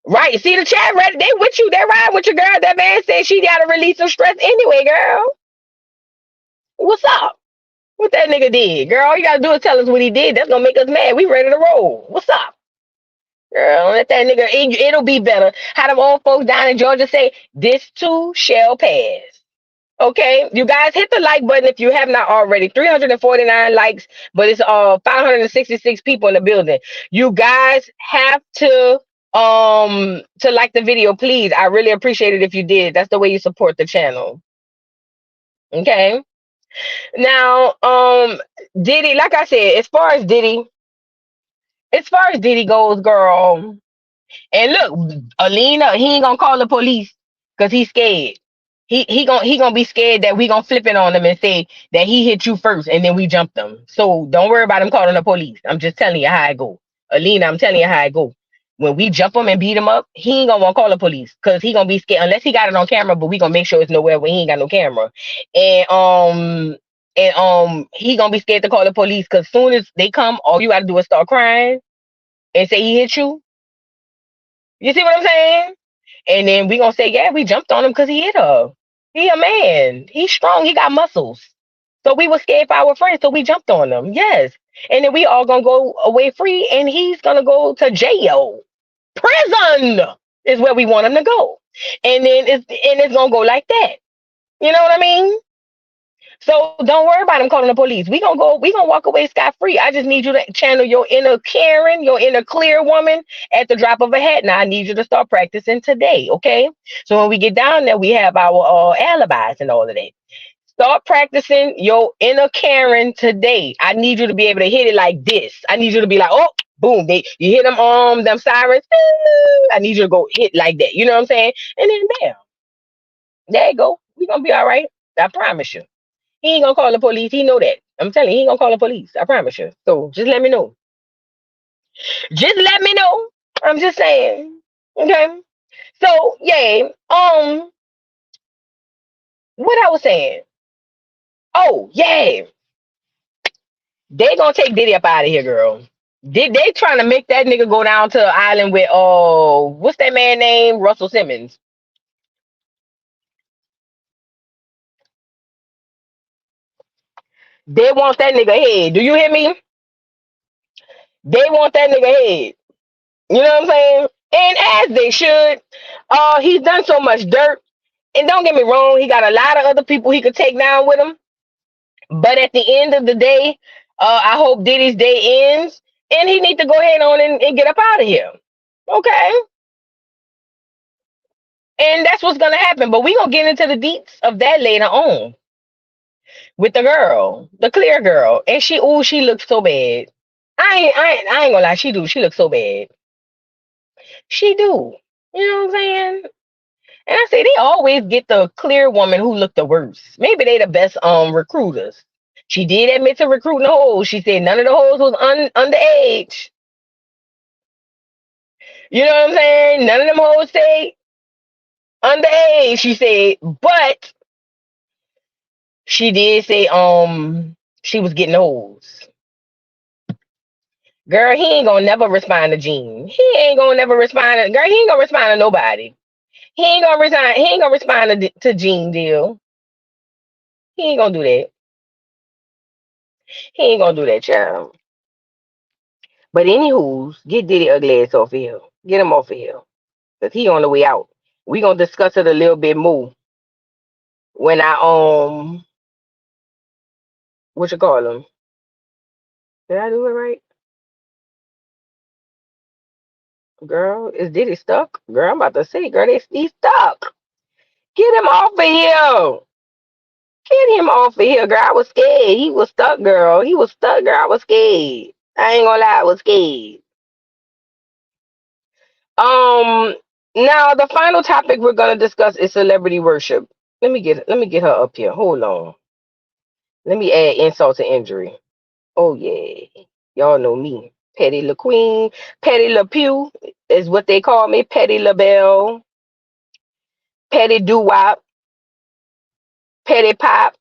Right. See the chat ready? They with you. They ride with your girl. That man said she got to release some stress anyway, girl. What's up? What that nigga did? Girl, all you got to do is tell us what he did. That's going to make us mad. We ready to roll. What's up? Girl, let that nigga, it'll be better. How them old folks down in Georgia say, this too shall pass. Okay, you guys hit the like button if you have not already. 349 likes, but it's 566 people in the building. You guys have to like the video, please. I really appreciate it if you did. That's the way you support the channel. Okay. Now, Diddy, like I said, as far as Diddy goes, girl, and look, Alina, he ain't gonna call the police because he's scared. He gonna be scared that we gonna flip it on him and say that he hit you first and then we jumped him. So don't worry about him calling the police. I'm just telling you how it go. Alina, I'm telling you how it go. When we jump him and beat him up, he ain't gonna want to call the police because he gonna be scared unless he got it on camera. But we gonna make sure it's nowhere where he ain't got no camera. And he gonna be scared to call the police because soon as they come, all you gotta do is start crying and say he hit you. You see what I'm saying? And then we gonna say, yeah, we jumped on him because he hit her. He a man. He's strong. He got muscles. So we were scared for our friends, so we jumped on him. Yes. And then we all gonna go away free, and he's gonna go to jail. Prison is where we want him to go. And then it's gonna go like that. You know what I mean? So don't worry about him calling the police. We gonna walk away scot free. I just need you to channel your inner Karen, your inner clear woman at the drop of a hat. Now I need you to start practicing today, okay? So when we get down there, we have our alibis and all of that. Start practicing your inner Karen today. I need you to be able to hit it like this. I need you to be like, oh, boom, you hit them sirens. I need you to go hit like that. You know what I'm saying? And then bam, there you go. We gonna be all right. I promise you. He ain't gonna call the police. He know that. I'm telling you, he ain't gonna call the police. I promise you. So just let me know. Just let me know. I'm just saying. Okay. So yeah. What I was saying. Oh yeah. They gonna take Diddy up out of here, girl. They trying to make that nigga go down to an island with what's that man name? Russell Simmons. They want that nigga head. Do you hear me? They want that nigga head. You know what I'm saying? And as they should. He's done so much dirt. And don't get me wrong, he got a lot of other people he could take down with him. But at the end of the day, I hope Diddy's day ends. And he needs to go ahead on and get up out of here. Okay. And that's what's gonna happen. But we gonna get into the deets of that later on with the girl, the clear girl. And she looks so bad. I ain't gonna lie, she do. She looks so bad. She do. You know what I'm saying? And I say they always get the clear woman who look the worst. Maybe they the best recruiters. She did admit to recruiting hoes. She said none of the hoes was underage. You know what I'm saying? None of them hoes say underage. She said, but she did say she was getting hoes. Girl, he ain't gonna never respond to Gene. He ain't gonna never respond to girl. He ain't gonna respond to nobody. He ain't gonna resign. He ain't gonna respond to Gene deal. He ain't gonna do that. He ain't gonna do that, child. But anywho's, get Diddy ugly ass off of here. Get him off of here. Cause he on the way out. We gonna discuss it a little bit more when I what you call him? Did I do it right? Girl, is Diddy stuck? Girl, I'm about to say, girl, he's stuck. Get him off of here. Get him off of here, girl. I was scared. He was stuck, girl. He was stuck, girl. I was scared. I ain't gonna lie, I was scared. Um, Now the final topic we're gonna discuss is celebrity worship. Let me get her up here. Hold on. Let me add insult to injury. Oh yeah, y'all know me, Petty La Queen, Petty La Pew is what they call me. Petty La Belle, Petty Doo Wop, Petty Pop,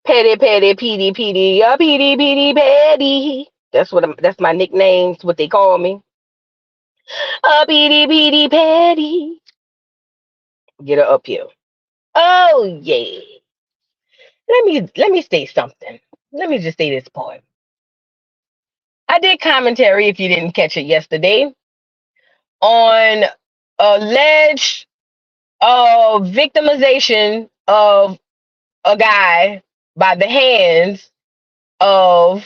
Petty Petty Petey Petey, Petey Petey Petty. That's my nickname. It's what they call me. Petey Petey Petty. Get her up here. Oh yeah. Let me say something. Let me just say this part. I did commentary, if you didn't catch it yesterday, on alleged victimization of a guy by the hands of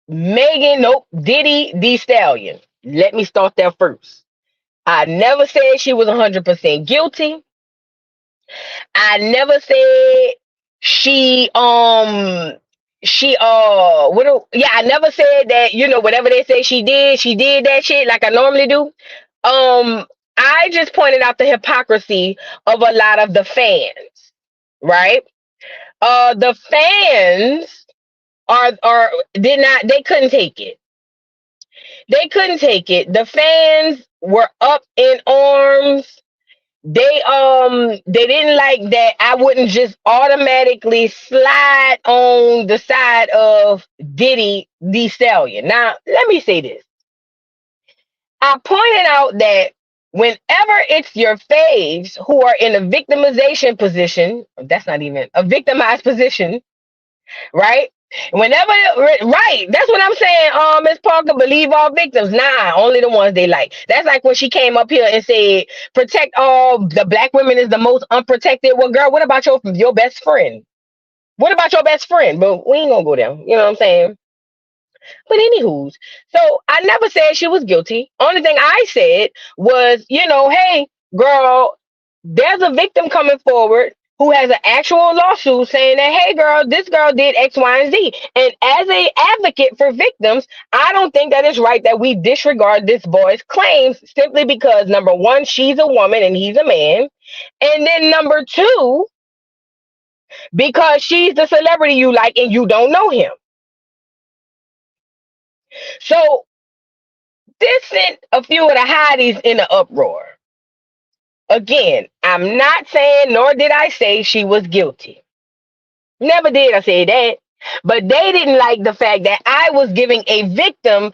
Diddy the Stallion. Let me start there first. I never said she was 100% guilty. I never said I never said that, whatever they say she did that shit like I normally do. I I just pointed out the hypocrisy of a lot of the fans, right? The fans are did not they couldn't take it. They couldn't take it. The fans were up in arms. They didn't like that I wouldn't just automatically slide on the side of Diddy the Stallion. Now, let me say this. I pointed out that whenever it's your faves who are in a victimization position, that's not even a victimized position, right? Whenever, right, that's what I'm saying. Miss Parker, believe all victims. Nah, only the ones they like. That's like when she came up here and said, "Protect all the black women is the most unprotected." Well, girl, what about your best friend? What about your best friend? But we ain't gonna go there. You know what I'm saying? But anywho's, so I never said she was guilty. Only thing I said was, hey, girl, there's a victim coming forward who has an actual lawsuit saying that, hey, girl, this girl did X, Y, and Z. And as a advocate for victims, I don't think that it's right that we disregard this boy's claims simply because, number one, she's a woman and he's a man. And then number two, because she's the celebrity you like and you don't know him. So this sent a few of the hotties in an uproar. Again, I'm not saying, nor did I say she was guilty. Never did I say that. But they didn't like the fact that I was giving a victim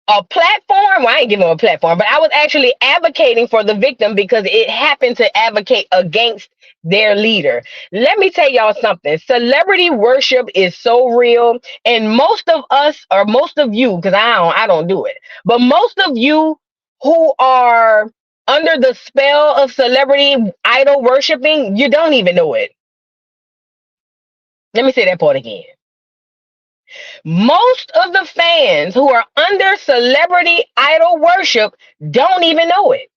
a platform. Well, I ain't giving them a platform, but I was actually advocating for the victim because it happened to advocate against their leader. Let me tell y'all something. Celebrity worship is so real. And most of us, or most of you, because I don't do it, but most of you who are under the spell of celebrity idol worshiping, you don't even know it. Let me say that part again. Most of the fans who are under celebrity idol worship don't even know it.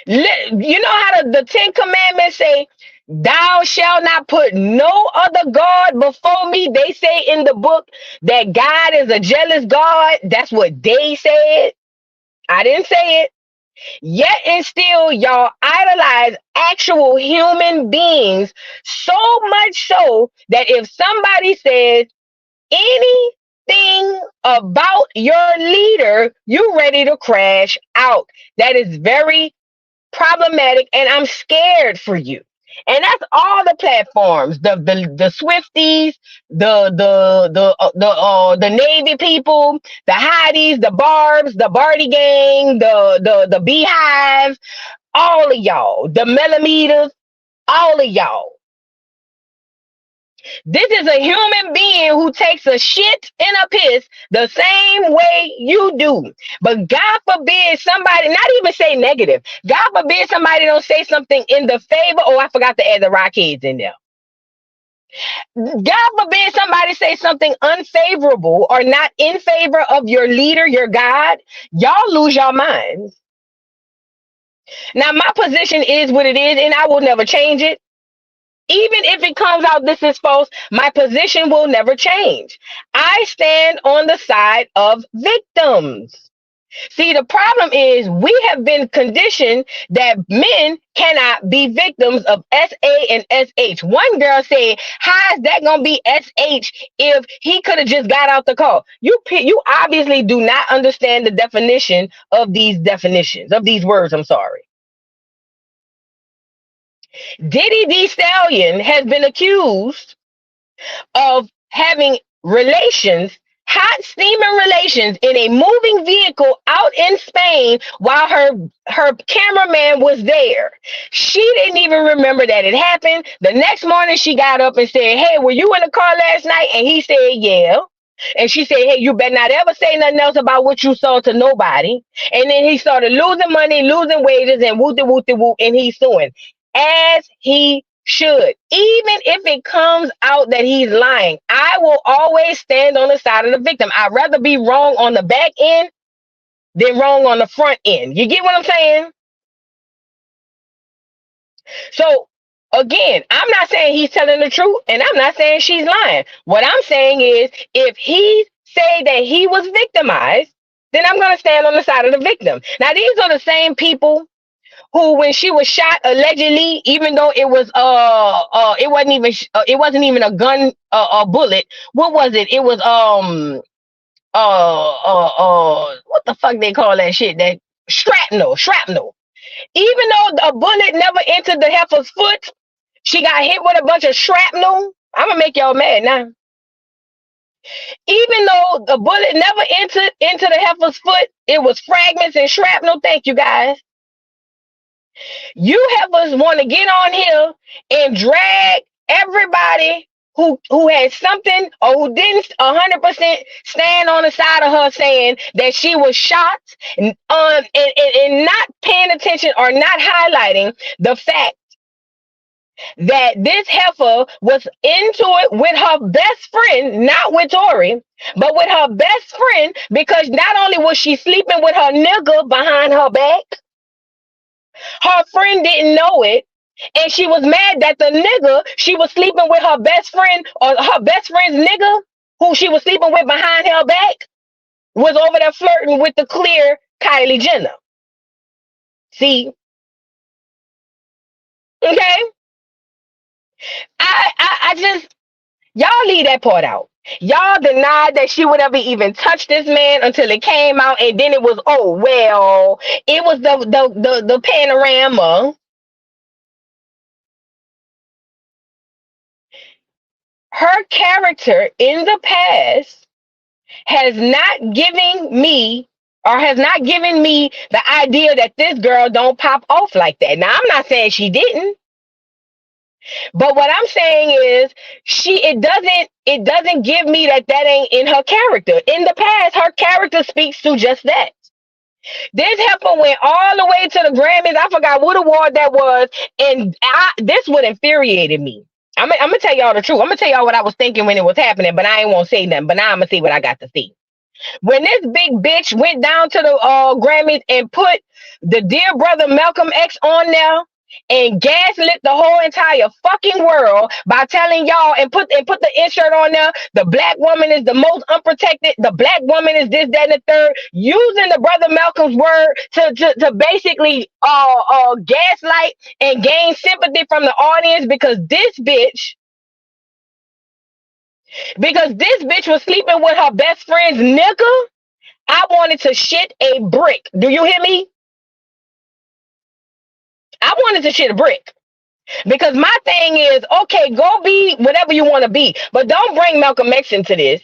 You know how the Ten Commandments say, "Thou shalt not put no other God before me." They say in the book that God is a jealous God. That's what they said. I didn't say it. Yet and still, y'all idolize actual human beings so much so that if somebody says anything about your leader, you ready to crash out. That is very problematic, and I'm scared for you. And that's all the platforms, the Swifties, the Navy people, the Hotties, the Barbs, the Barty Gang, the Beehive, all of y'all, the Millimeters, all of y'all. This is a human being who takes a shit and a piss the same way you do. But God forbid somebody, not even say negative, God forbid somebody don't say something in the favor. Oh, I forgot to add the Rockies in there. God forbid somebody say something unfavorable or not in favor of your leader, your God. Y'all lose your minds. Now, my position is what it is, and I will never change it. Even if it comes out this is false, my position will never change. I stand on the side of victims. See, the problem is we have been conditioned that men cannot be victims of SA and SH. One girl said, how is that going to be SH if he could have just got out the car? You obviously do not understand the definition of these words, I'm sorry. Diddy the Stallion has been accused of having hot steaming relations in a moving vehicle out in Spain while her cameraman was there. She didn't even remember that it happened. The next morning she got up and said, hey, were you in the car last night? And he said, yeah. And she said, hey, you better not ever say nothing else about what you saw to nobody. And then he started losing money, losing wages, and whoop-de-whoop-de-whoop, and he's suing. As he should. Even if it comes out that he's lying, I will always stand on the side of the victim. I'd rather be wrong on the back end than wrong on the front end. You get what I'm saying? So, again, I'm not saying he's telling the truth, and I'm not saying she's lying. What I'm saying is, if he say that he was victimized, then I'm going to stand on the side of the victim. Now, these are the same people who, when she was shot allegedly, even though it was it wasn't even a gun, a bullet. What was it? It was what the fuck they call that shit? That shrapnel. Even though a bullet never entered the heifer's foot, she got hit with a bunch of shrapnel. I'm gonna make y'all mad now. Even though the bullet never entered into the heifer's foot, it was fragments and shrapnel. Thank you, guys. You heifers want to get on here and drag everybody who had something or who didn't 100% stand on the side of her, saying that she was shot, and not paying attention or not highlighting the fact that this heifer was into it with her best friend, not with Tori, but with her best friend, because not only was she sleeping with her nigga behind her back, her friend didn't know it, and she was mad that the nigga she was sleeping with, her best friend or her best friend's nigga, who she was sleeping with behind her back, was over there flirting with the clear Kylie Jenner. See? Okay? I just, y'all leave that part out. Y'all denied that she would ever even touch this man until it came out, and then it was, oh well, it was the panorama. Her character in the past has not given me the idea that this girl don't pop off like that. Now, I'm not saying she didn't, but what I'm saying is it doesn't give me that ain't in her character. In the past, her character speaks to just that. This heifer went all the way to the Grammys. I forgot what award that was, and this would infuriated me. I'm gonna tell y'all the truth. I'm gonna tell y'all what I was thinking when it was happening, but I ain't won't say nothing. But now I'm gonna see what I got to see. When this big bitch went down to the Grammys and put the Dear Brother Malcolm X on there and gaslit the whole entire fucking world by telling y'all and put the insert on there, the black woman is the most unprotected, the black woman is this, that, and the third, using the Brother Malcolm's word to basically gaslight and gain sympathy from the audience because this bitch was sleeping with her best friend's nigga. I wanted to shit a brick. Do you hear me? I wanted to shit a brick. Because my thing is, okay, go be whatever you want to be, but don't bring Malcolm X into this.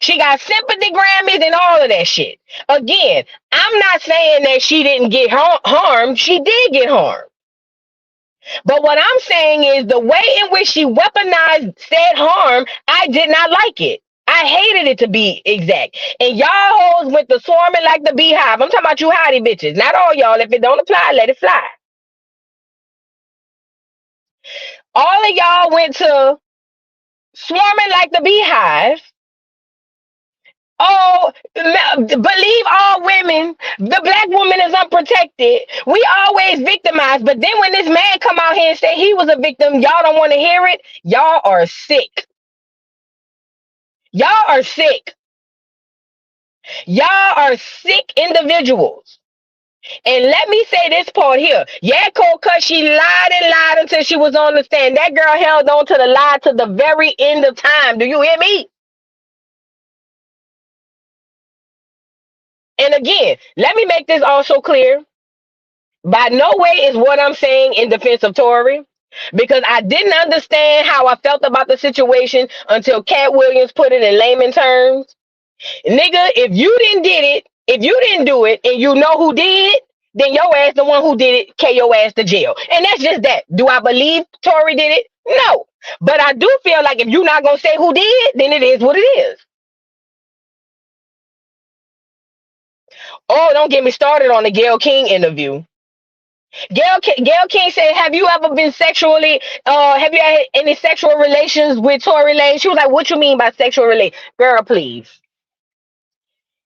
She got sympathy Grammys and all of that shit. Again, I'm not saying that she didn't get harmed. She did get harmed. But what I'm saying is the way in which she weaponized said harm, I did not like it. I hated it, to be exact. And y'all hoes went to swarming like the beehive. I'm talking about you hottie bitches. Not all y'all. If it don't apply, let it fly. All of y'all went to swarming like the beehive. Oh, believe all women. The black woman is unprotected. We always victimized. But then when this man come out here and say he was a victim, y'all don't want to hear it. Y'all are sick. Y'all are sick. Y'all are sick individuals. And let me say this part here. Yeah, Cold Cut, she lied and lied until she was on the stand. That girl held on to the lie to the very end of time. Do you hear me? And again, let me make this also clear. By no way is what I'm saying in defense of Tory, because I didn't understand how I felt about the situation until Cat Williams put it in layman terms. Nigga, if you didn't do it, and you know who did, then your ass the one who did it, K your ass to jail. And that's just that. Do I believe Tory did it? No. But I do feel like if you're not going to say who did, then it is what it is. Oh, don't get me started on the Gayle King interview. Gayle King said, have you ever been sexually, have you had any sexual relations with Tory Lanez? She was like, what you mean by sexual relation? Girl, please.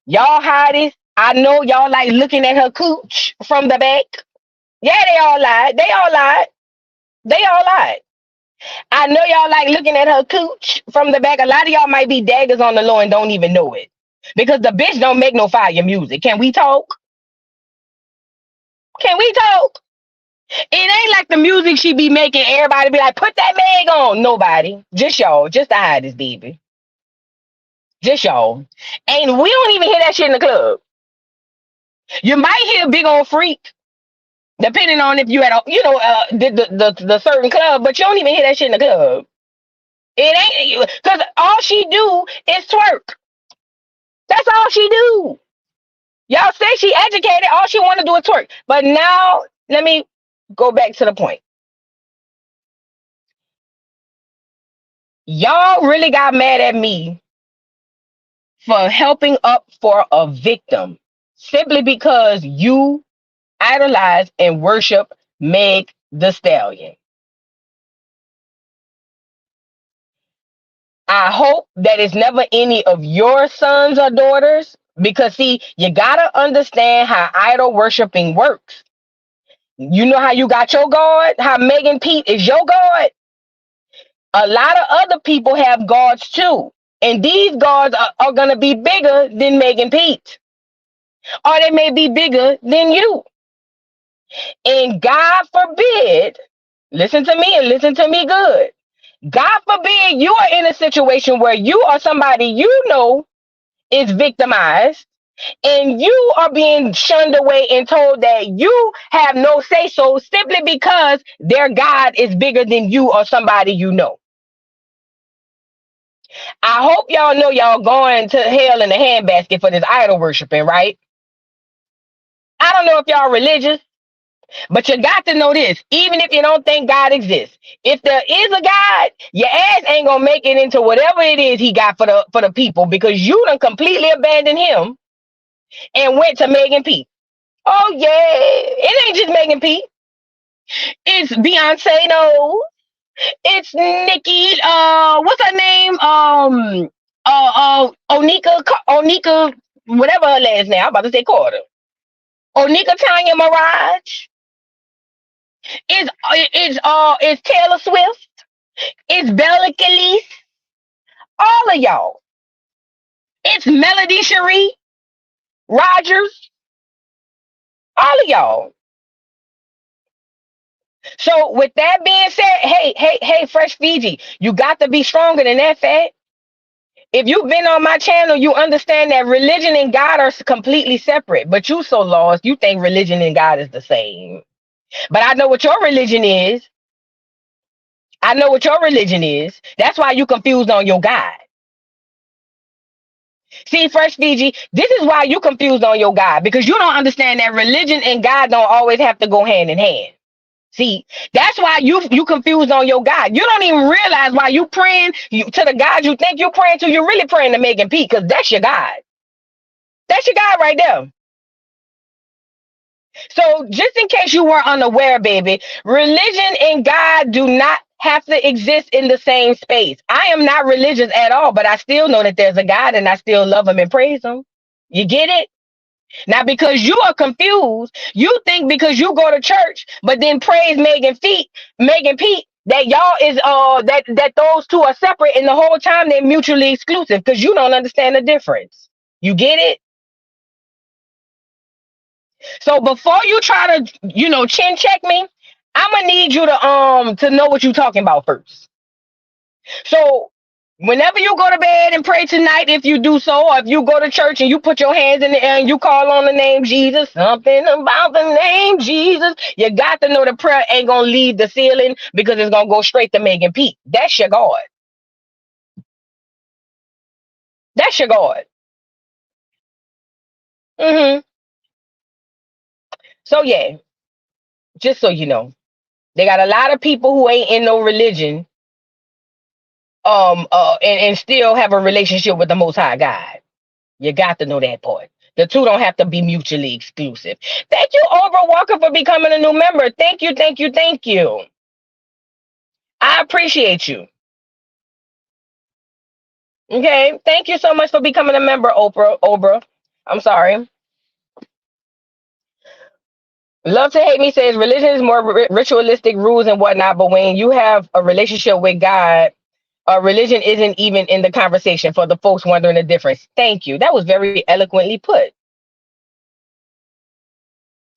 Y'all hotties, I know y'all like looking at her cooch from the back. Yeah, they all lied. I know y'all like looking at her cooch from the back. A lot of y'all might be daggers on the low and don't even know it. Because the bitch don't make no fire music. Can we talk? Can we talk? It ain't like the music she be making everybody be like, put that Meg on. Nobody. Just y'all. Just the hottest, baby. Just y'all. And we don't even hear that shit in the club. You might hear Big Old Freak, depending on if you at a, the certain club, but you don't even hear that shit in the club. It ain't because all she do is twerk. That's all she do. Y'all say she educated, all she want to do is twerk. But now let me go back to the point. Y'all really got mad at me for helping up for a victim simply because you idolize and worship Meg the Stallion. I hope that it's never any of your sons or daughters, because see, you gotta understand how idol worshiping works. You know how you got your God, how Megan Pete is your God. A lot of other people have gods too, and these gods are gonna be bigger than Megan Pete, or they may be bigger than you. And God forbid, listen to me and listen to me good. God forbid you are in a situation where you or somebody you know is victimized and you are being shunned away and told that you have no say so simply because their God is bigger than you or somebody you know. I hope y'all know y'all going to hell in a handbasket for this idol worshiping, right? I don't know if y'all religious, but you got to know this. Even if you don't think God exists, if there is a God, your ass ain't gonna make it into whatever it is he got for the people, because you done completely abandoned him and went to Megan Pete. Oh yeah, it ain't just Megan Pete. It's Beyonce, no. It's Nikki. What's her name? Onika, whatever her last name. I'm about to say Carter. Onika Tanya Mirage. It's Taylor Swift. It's Bella Calise. All of y'all. It's Melody Cherie Rogers. All of y'all. So with that being said, hey, Fresh Fiji, you got to be stronger than that, fat. If you've been on my channel, you understand that religion and God are completely separate. But you so lost, you think religion and God is the same. But I know what your religion is. I know what your religion is. That's why you confused on your God. See, Fresh Fiji, this is why you confused on your God, because you don't understand that religion and God don't always have to go hand in hand. See, that's why you confused on your God. You don't even realize why you praying to the God you think you're praying to. You're really praying to Megan P, because that's your God. That's your God right there. So just in case you weren't unaware, baby, religion and God do not have to exist in the same space. I am not religious at all, but I still know that there's a God and I still love him and praise him. You get it? Now, because you are confused, you think because you go to church, but then praise Megan Pete, that y'all is that those two are separate, and the whole time they're mutually exclusive, because you don't understand the difference. You get it? So before you try to, chin check me, I'm gonna need you to know what you're talking about first. So whenever you go to bed and pray tonight, if you do so, or if you go to church and you put your hands in the air and you call on the name Jesus, something about the name Jesus, you got to know the prayer ain't gonna leave the ceiling, because it's gonna go straight to Megan Pete. That's your God. That's your God. So yeah, just so you know, they got a lot of people who ain't in no religion, and still have a relationship with the Most High God. You got to know that part. The two don't have to be mutually exclusive. Thank you, Oprah Walker, for becoming a new member. Thank you, thank you, thank you. I appreciate you. Okay, thank you so much for becoming a member, Oprah. I'm sorry. Love to Hate Me says religion is more ritualistic rules and whatnot, but when you have a relationship with God, religion isn't even in the conversation, for the folks wondering the difference. Thank you. That was very eloquently put.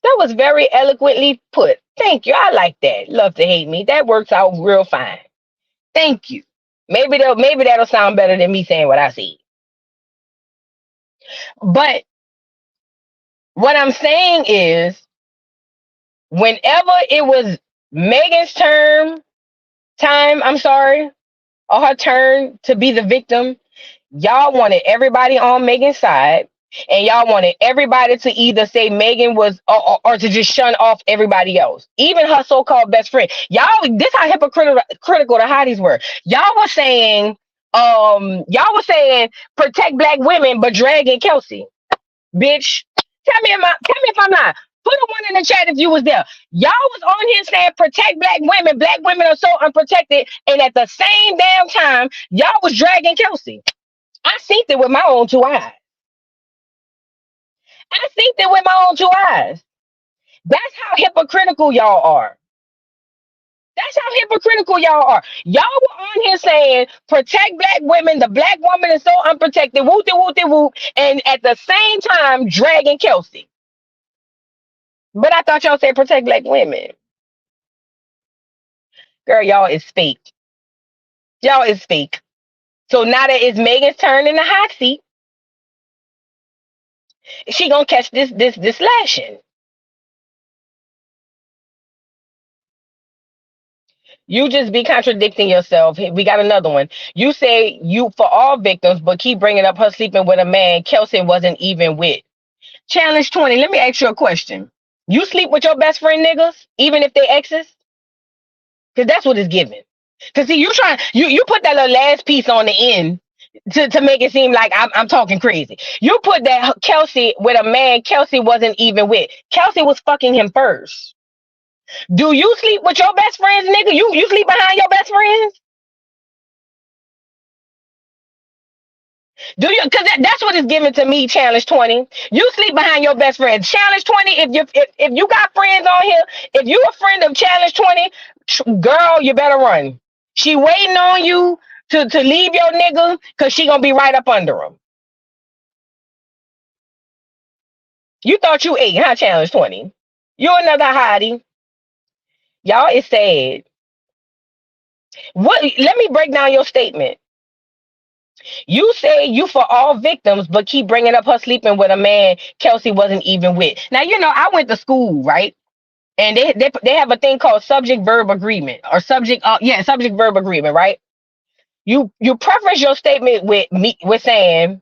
That was very eloquently put. Thank you. I like that. Love to hate me. That works out real fine. Thank you. Maybe that'll sound better than me saying what I said. But what I'm saying is, whenever it was Megan's time, I'm sorry, or her turn to be the victim, y'all wanted everybody on Megan's side, and y'all wanted everybody to either say Megan was, or to just shun off everybody else, even her so-called best friend. Y'all, this how hypocritical the hotties were. Y'all were saying, protect black women, but dragging Kelsey. Bitch, tell me if I'm lying. Put a one in the chat if you was there. Y'all was on here saying protect black women. Black women are so unprotected, and at the same damn time, y'all was dragging Kelsey. I seen it with my own two eyes. That's how hypocritical y'all are. Y'all were on here saying protect black women. The black woman is so unprotected. Whoop whoop whoop, and at the same time dragging Kelsey. But I thought y'all said protect black women. Girl, y'all is fake. So now that it's Megan's turn in the hot seat, she gonna catch this lashing. You just be contradicting yourself. We got another one. You say you for all victims, but keep bringing up her sleeping with a man Kelsey wasn't even with. Challenge 20. Let me ask you a question. You sleep with your best friend niggas, even if they exes? Because that's what it's giving. Because see, you put that little last piece on the end to make it seem like I'm talking crazy. You put that Kelsey with a man Kelsey wasn't even with. Kelsey was fucking him first. Do you sleep with your best friends, nigga? You sleep behind your best friends? Do you? Because that's what is given to me. Challenge 20. You sleep behind your best friend. Challenge 20. If you got friends on here, if you a friend of Challenge 20, girl, you better run. She waiting on you to leave your nigga because she gonna be right up under him. You thought you ate, huh? Challenge 20. You another hottie. Y'all is sad. What? Let me break down your statement. You say you for all victims, but keep bringing up her sleeping with a man Kelsey wasn't even with. Now, I went to school, right? And they have a thing called subject verb agreement or subject verb agreement, right? You preface your statement with saying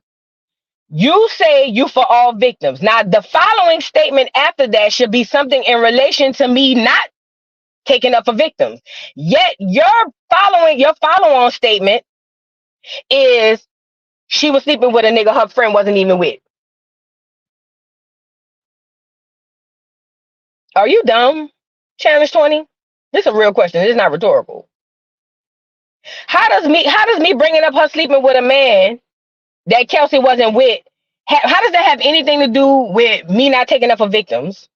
you say you for all victims. Now, the following statement after that should be something in relation to me not taking up for victims. Yet your follow-on statement is she was sleeping with a nigga her friend wasn't even with. Are you dumb? Challenge 20? This is a real question. It's not rhetorical. How does me bringing up her sleeping with a man that Kelsey wasn't with, how does that have anything to do with me not taking up for victims?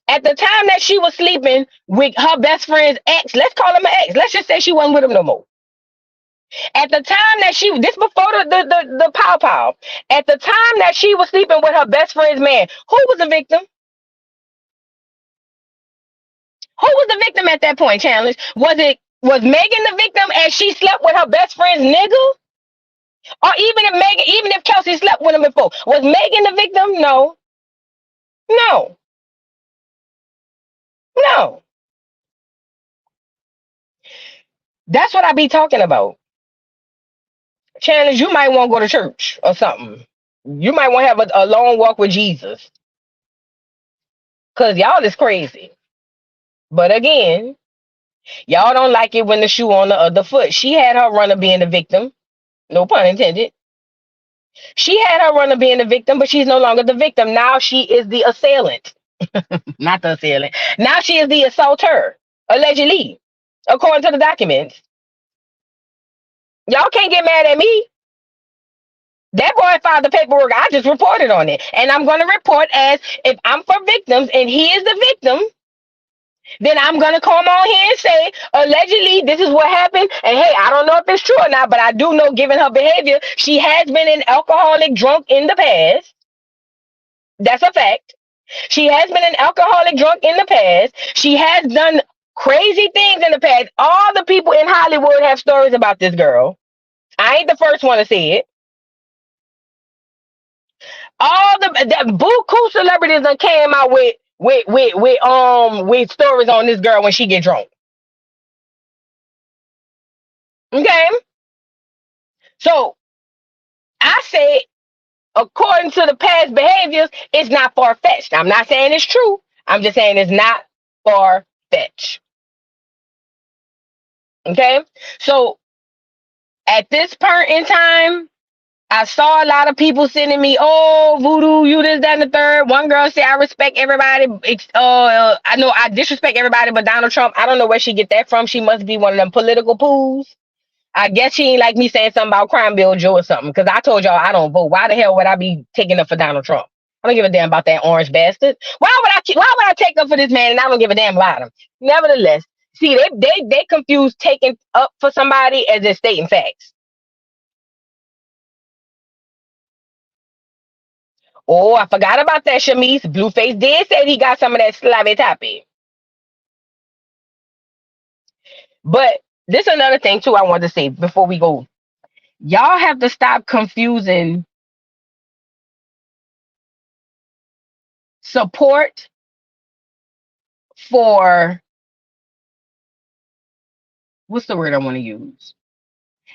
At the time that she was sleeping with her best friend's ex, let's call him an ex. Let's just say she wasn't with him no more. At the time that this before the pow. At the time that she was sleeping with her best friend's man, who was the victim? Who was the victim at that point, Challenge? Was Megan the victim as she slept with her best friend's nigga? Or even if Kelsey slept with him before, was Megan the victim? No. That's what I be talking about. Challenge, you might want to go to church or something. You might want to have a long walk with Jesus. Because y'all is crazy. But again, y'all don't like it when the shoe on the other foot. She had her run of being the victim. No pun intended. She had her run of being the victim, but she's no longer the victim. Now she is the assailant. Not the assailant. Now she is the assaulter, allegedly, according to the documents. Y'all can't get mad at me. That boy filed the paperwork. I just reported on it. And I'm going to report as if I'm for victims and he is the victim, then I'm going to come on here and say, allegedly, this is what happened. And hey, I don't know if it's true or not, but I do know, given her behavior, she has been an alcoholic drunk in the past. That's a fact. She has been an alcoholic drunk in the past. She has done crazy things in the past. All the people in Hollywood have stories about this girl. I ain't the first one to say it. All the buku celebrities that came out with stories on this girl when she get drunk. Okay, so I say, according to the past behaviors, it's not far fetched. I'm not saying it's true. I'm just saying it's not far fetched. Okay, so at this point in time, I saw a lot of people sending me, "Oh, voodoo, you this, that, and the third." One girl said, "I respect everybody. I know I disrespect everybody, but Donald Trump, I don't know where she get that from. She must be one of them political pools. I guess she ain't like me saying something about Crime Bill Joe or something, because I told y'all I don't vote. Why the hell would I be taking up for Donald Trump? I don't give a damn about that orange bastard. Why would I take up for this man and I don't give a damn about him? Nevertheless, see, they confuse taking up for somebody as in stating facts. Oh, I forgot about that, Shamise. Blueface did say he got some of that slabby tappy. But this is another thing too I wanted to say before we go. Y'all have to stop confusing support for, what's the word I want to use?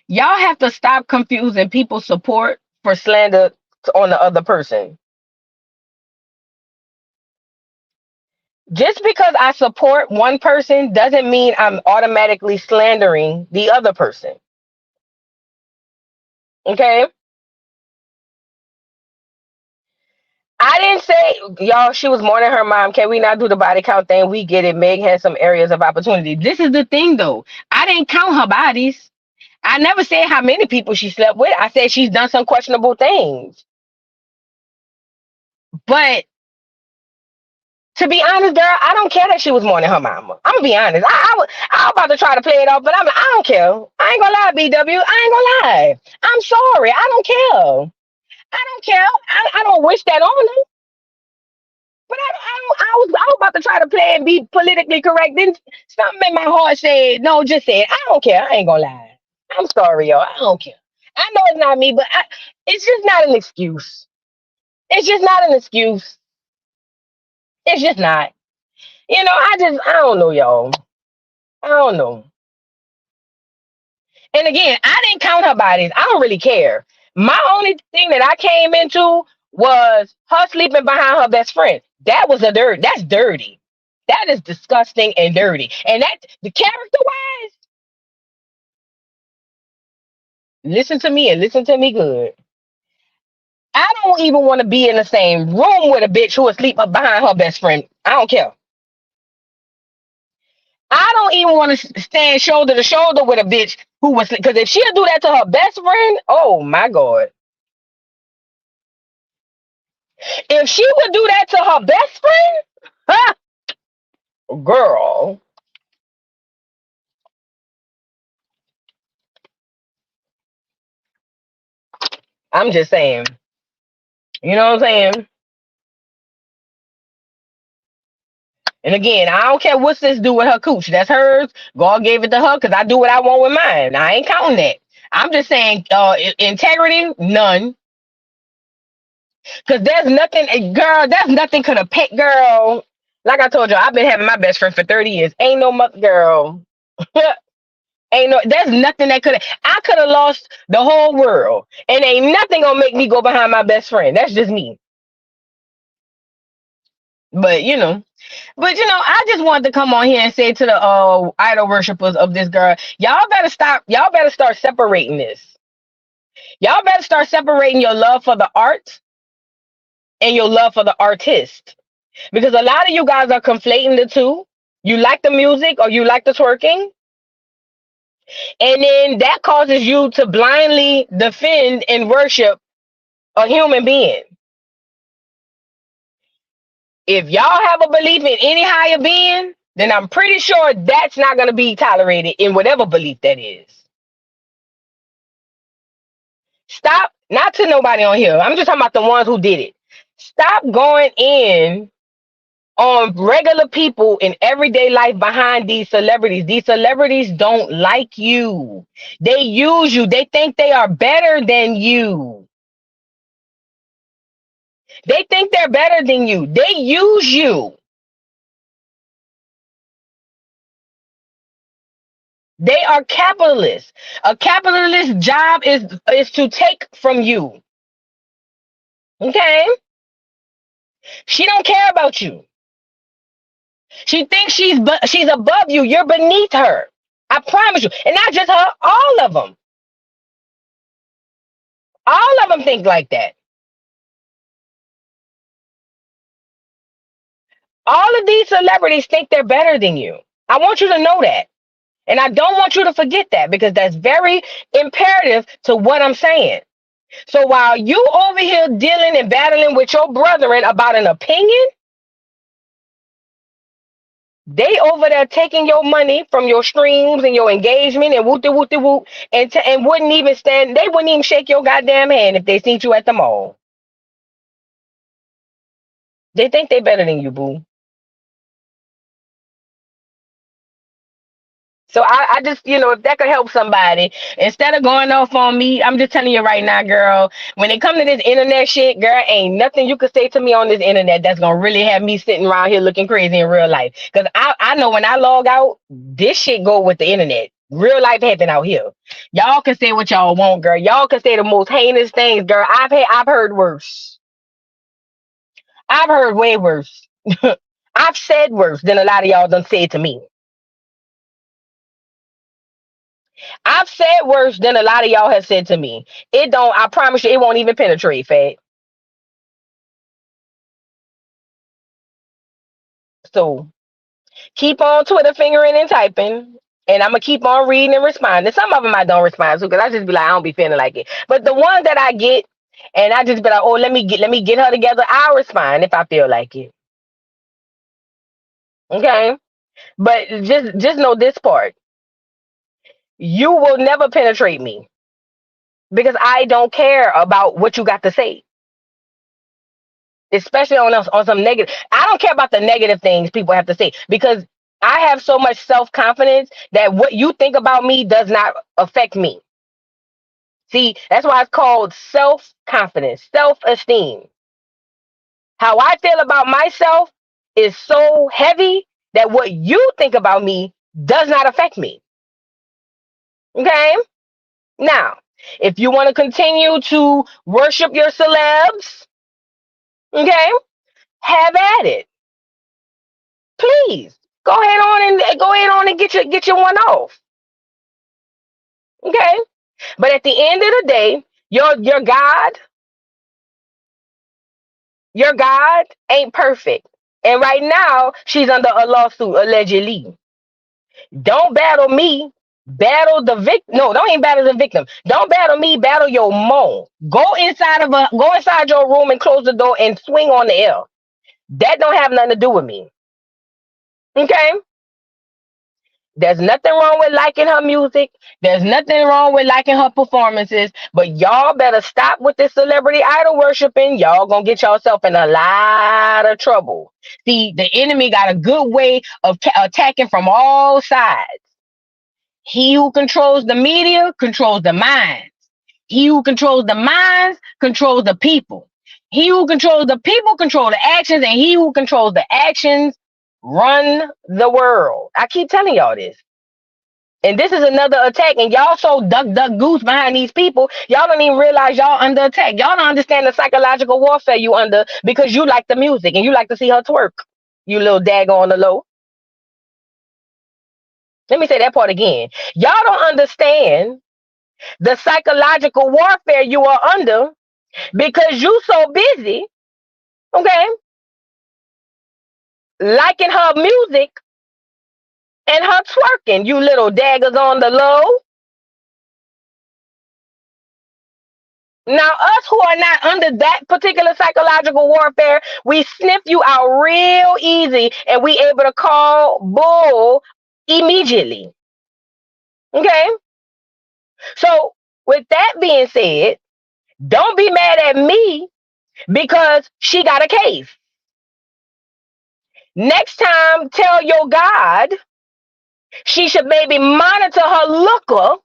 Y'all have to stop confusing people's support for slander on the other person. Just because I support one person doesn't mean I'm automatically slandering the other person. Okay? I didn't say, y'all, she was more than her mom. Can we not do the body count thing? We get it. Meg has some areas of opportunity. This is the thing, though. I didn't count her bodies. I never said how many people she slept with. I said she's done some questionable things. But to be honest, girl, I don't care that she was more than her mama. I'm gonna be honest. I was about to try to play it off, but I don't care. I ain't gonna lie, BW. I ain't gonna lie. I'm sorry. I don't care. I don't care. I don't wish that on her. But I was about to try to play and be politically correct. Then something in my heart said, no, just say it. I don't care. I ain't gonna lie. I'm sorry, y'all. I don't care. I know it's not me, but it's just not an excuse. It's just not an excuse. It's just not. I don't know, y'all. I don't know. And again, I didn't count her bodies. I don't really care. My only thing that I came into was her sleeping behind her best friend. That's dirty. That is disgusting and dirty. And that the character wise, listen to me and listen to me good. I don't even want to be in the same room with a bitch who asleep up behind her best friend. I don't care. I don't even want to stand shoulder to shoulder with a bitch who was, because if she'll do that to her best friend, oh my God. If she would do that to her best friend, huh, girl, I'm just saying. You know what I'm saying? And again, I don't care what sis do with her cooch. That's hers. God gave it to her because I do what I want with mine. I ain't counting that. I'm just saying, integrity, none. Because there's nothing, girl, there's nothing could have picked, girl. Like I told you, I've been having my best friend for 30 years. Ain't no mother, girl. There's nothing that I could have lost the whole world. And ain't nothing gonna make me go behind my best friend. That's just me. But I just wanted to come on here and say to the idol worshipers of this girl, y'all better stop. Y'all better start separating this. Y'all better start separating your love for the art and your love for the artist. Because a lot of you guys are conflating the two. You like the music or you like the twerking. And then that causes you to blindly defend and worship a human being. If y'all have a belief in any higher being, then I'm pretty sure that's not going to be tolerated in whatever belief that is. Stop, not to nobody on here. I'm just talking about the ones who did it. Stop going in on regular people in everyday life behind these celebrities. These celebrities don't like you. They use you. They think they are better than you. They think they're better than you. They use you. They are capitalists. A capitalist job is to take from you. Okay? She don't care about you. She thinks she's above you. You're beneath her. I promise you. And not just her, all of them. All of them think like that. All of these celebrities think they're better than you. I want you to know that. And I don't want you to forget that because that's very imperative to what I'm saying. So while you over here dealing and battling with your brethren about an opinion, they over there taking your money from your streams and your engagement and whoop de whoop de whoop and wouldn't even stand. They wouldn't even shake your goddamn hand if they seen you at the mall. They think they better than you, boo. So I just, if that could help somebody, instead of going off on me, I'm just telling you right now, girl, when it comes to this internet shit, girl, ain't nothing you could say to me on this internet that's going to really have me sitting around here looking crazy in real life. Because I know when I log out, this shit go with the internet. Real life happen out here. Y'all can say what y'all want, girl. Y'all can say the most heinous things, girl. I've heard worse. I've heard way worse. I've said worse than a lot of y'all done said to me. I've said worse than a lot of y'all have said to me. It don't, I promise you, it won't even penetrate, Fat. So keep on Twitter fingering and typing. And I'm gonna keep on reading and responding. Some of them I don't respond to because I just be like, I don't be feeling like it. But the ones that I get, and I just be like, oh, let me get her together. I'll respond if I feel like it. Okay. But just know this part. You will never penetrate me because I don't care about what you got to say. Especially on some negative. I don't care about the negative things people have to say because I have so much self-confidence that what you think about me does not affect me. See, that's why it's called self-confidence, self-esteem. How I feel about myself is so heavy that what you think about me does not affect me. Okay? Now, if you want to continue to worship your celebs, okay, have at it. Please go ahead on and get your one off. Okay? But at the end of the day, your God ain't perfect. And right now, she's under a lawsuit, allegedly. Don't battle me. Battle the victim. No, don't even battle the victim. Don't battle me, battle your mom. Go inside your room and close the door and swing on the air. That don't have nothing to do with me. Okay? There's nothing wrong with liking her music. There's nothing wrong with liking her performances. But y'all better stop with this celebrity idol worshiping. Y'all gonna get yourself in a lot of trouble. See, the enemy got a good way of attacking from all sides. He who controls the media controls the minds. He who controls the minds controls the people. He who controls the people controls the actions, and he who controls the actions run the world. I keep telling y'all this. And this is another attack, and y'all so duck goose behind these people, y'all don't even realize y'all under attack. Y'all don't understand the psychological warfare you under because you like the music and you like to see her twerk. You little daggone on the low. Let me say that part again. Y'all don't understand the psychological warfare you are under because you so busy, okay, liking her music and her twerking, you little daggers on the low. Now, us who are not under that particular psychological warfare, we sniff you out real easy and we able to call bull immediately. Okay? So, with that being said, don't be mad at me because she got a case. Next time, tell your God she should maybe monitor her looker,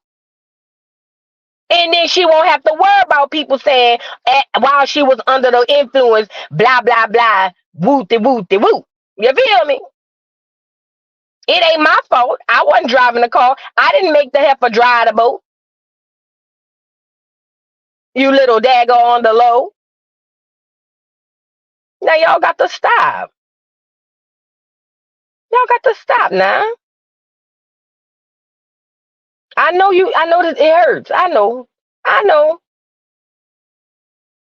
and then she won't have to worry about people saying while she was under the influence, blah, blah, blah, wooty, wooty, woo. You feel me? It ain't my fault. I wasn't driving the car. I didn't make the heifer drive the boat. You little dagger on the low. Now y'all got to stop. Y'all got to stop now. I know that it hurts. I know. I know.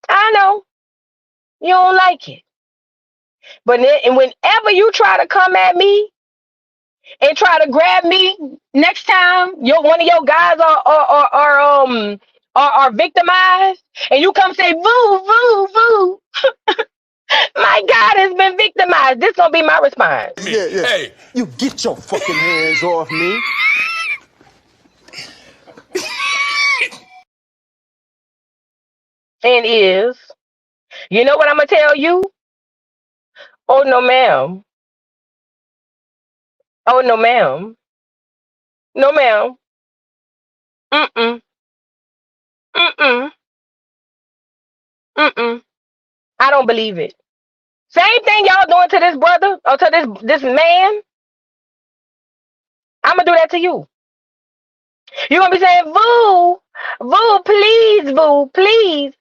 I know. You don't like it. But and whenever you try to come at me and try to grab me next time one of your guys are victimized, and you come say voo voo voo, my God has been victimized. This gonna be my response. Yeah. Hey, you get your fucking hands off me. And you know what I'm gonna tell you? Oh no, ma'am. Oh no, ma'am. No, ma'am. Mm-mm. Mm-mm. Mm-mm. I don't believe it. Same thing y'all doing to this brother or to this man. I'm gonna do that to you. You're gonna be saying, Voo, Voo, please, Voo, please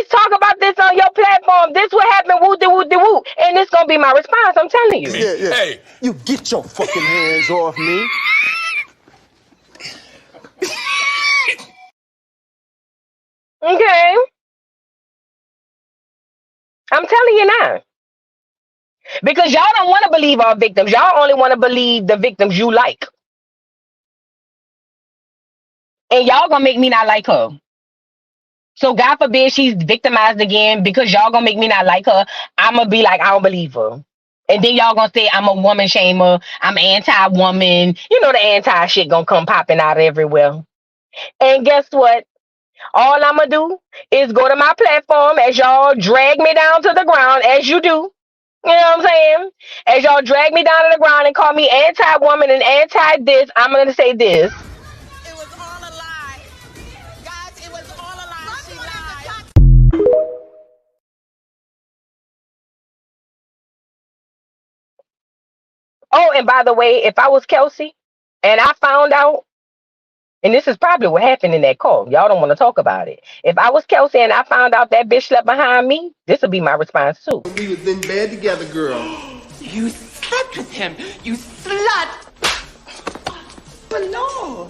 talk about this on your platform. This what happened, woo, de woo, de woo. And it's gonna be my response, I'm telling you. Yeah. Hey, you get your fucking hands off me. Okay. I'm telling you now. Because y'all don't want to believe our victims. Y'all only want to believe the victims you like. And y'all gonna make me not like her. So God forbid she's victimized again because y'all gonna make me not like her. I'm gonna be like, I don't believe her. And then y'all gonna say I'm a woman shamer. I'm anti-woman. You know the anti shit gonna come popping out everywhere. And guess what? All I'm gonna do is go to my platform as y'all drag me down to the ground as you do. You know what I'm saying? As y'all drag me down to the ground and call me anti-woman and anti-this, I'm gonna say this. It was all a lie. Guys, it was all a lie. She lied. Oh, and by the way, if I was Kelsey and I found out, and this is probably what happened in that call, y'all don't want to talk about it. If I was Kelsey and I found out that bitch slept behind me, this would be my response too. We was in bed together, girl. You slept with him, you slut! But no.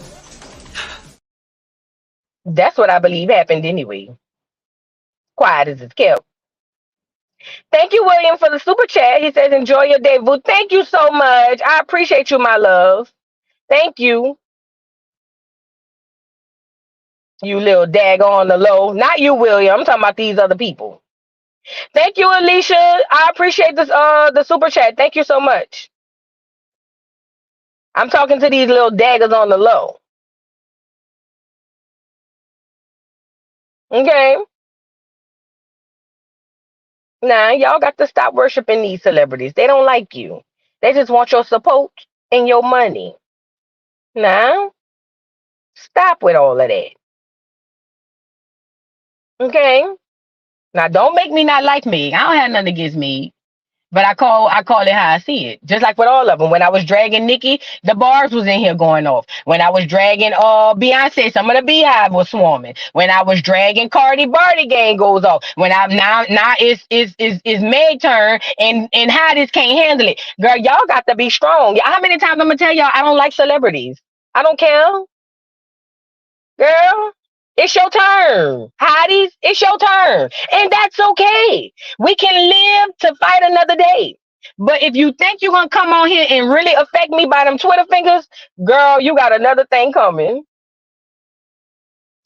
That's what I believe happened anyway. Quiet as it's kept. Thank you, William, for the super chat. He says, enjoy your day, boo. Thank you so much. I appreciate you, my love. Thank you. You little dag on the low. Not you, William. I'm talking about these other people. Thank you, Alicia. I appreciate this the super chat. Thank you so much. I'm talking to these little daggers on the low. Okay. Now, y'all got to stop worshiping these celebrities. They don't like you. They just want your support and your money. Now, stop with all of that. Okay? Now, don't make me not like me. I don't have nothing against me. But I call it how I see it. Just like with all of them. When I was dragging Nicki, the bars was in here going off. When I was dragging Beyonce, some of the beehive was swarming. When I was dragging Cardi, Barty gang goes off. When I now it's Meg turn and Hotties can't handle it. Girl, y'all got to be strong. How many times I'm gonna tell y'all I don't like celebrities? I don't care. Girl, it's your turn. Hotties, it's your turn. And that's okay. We can live to fight another day. But if you think you're going to come on here and really affect me by them Twitter fingers, girl, you got another thing coming.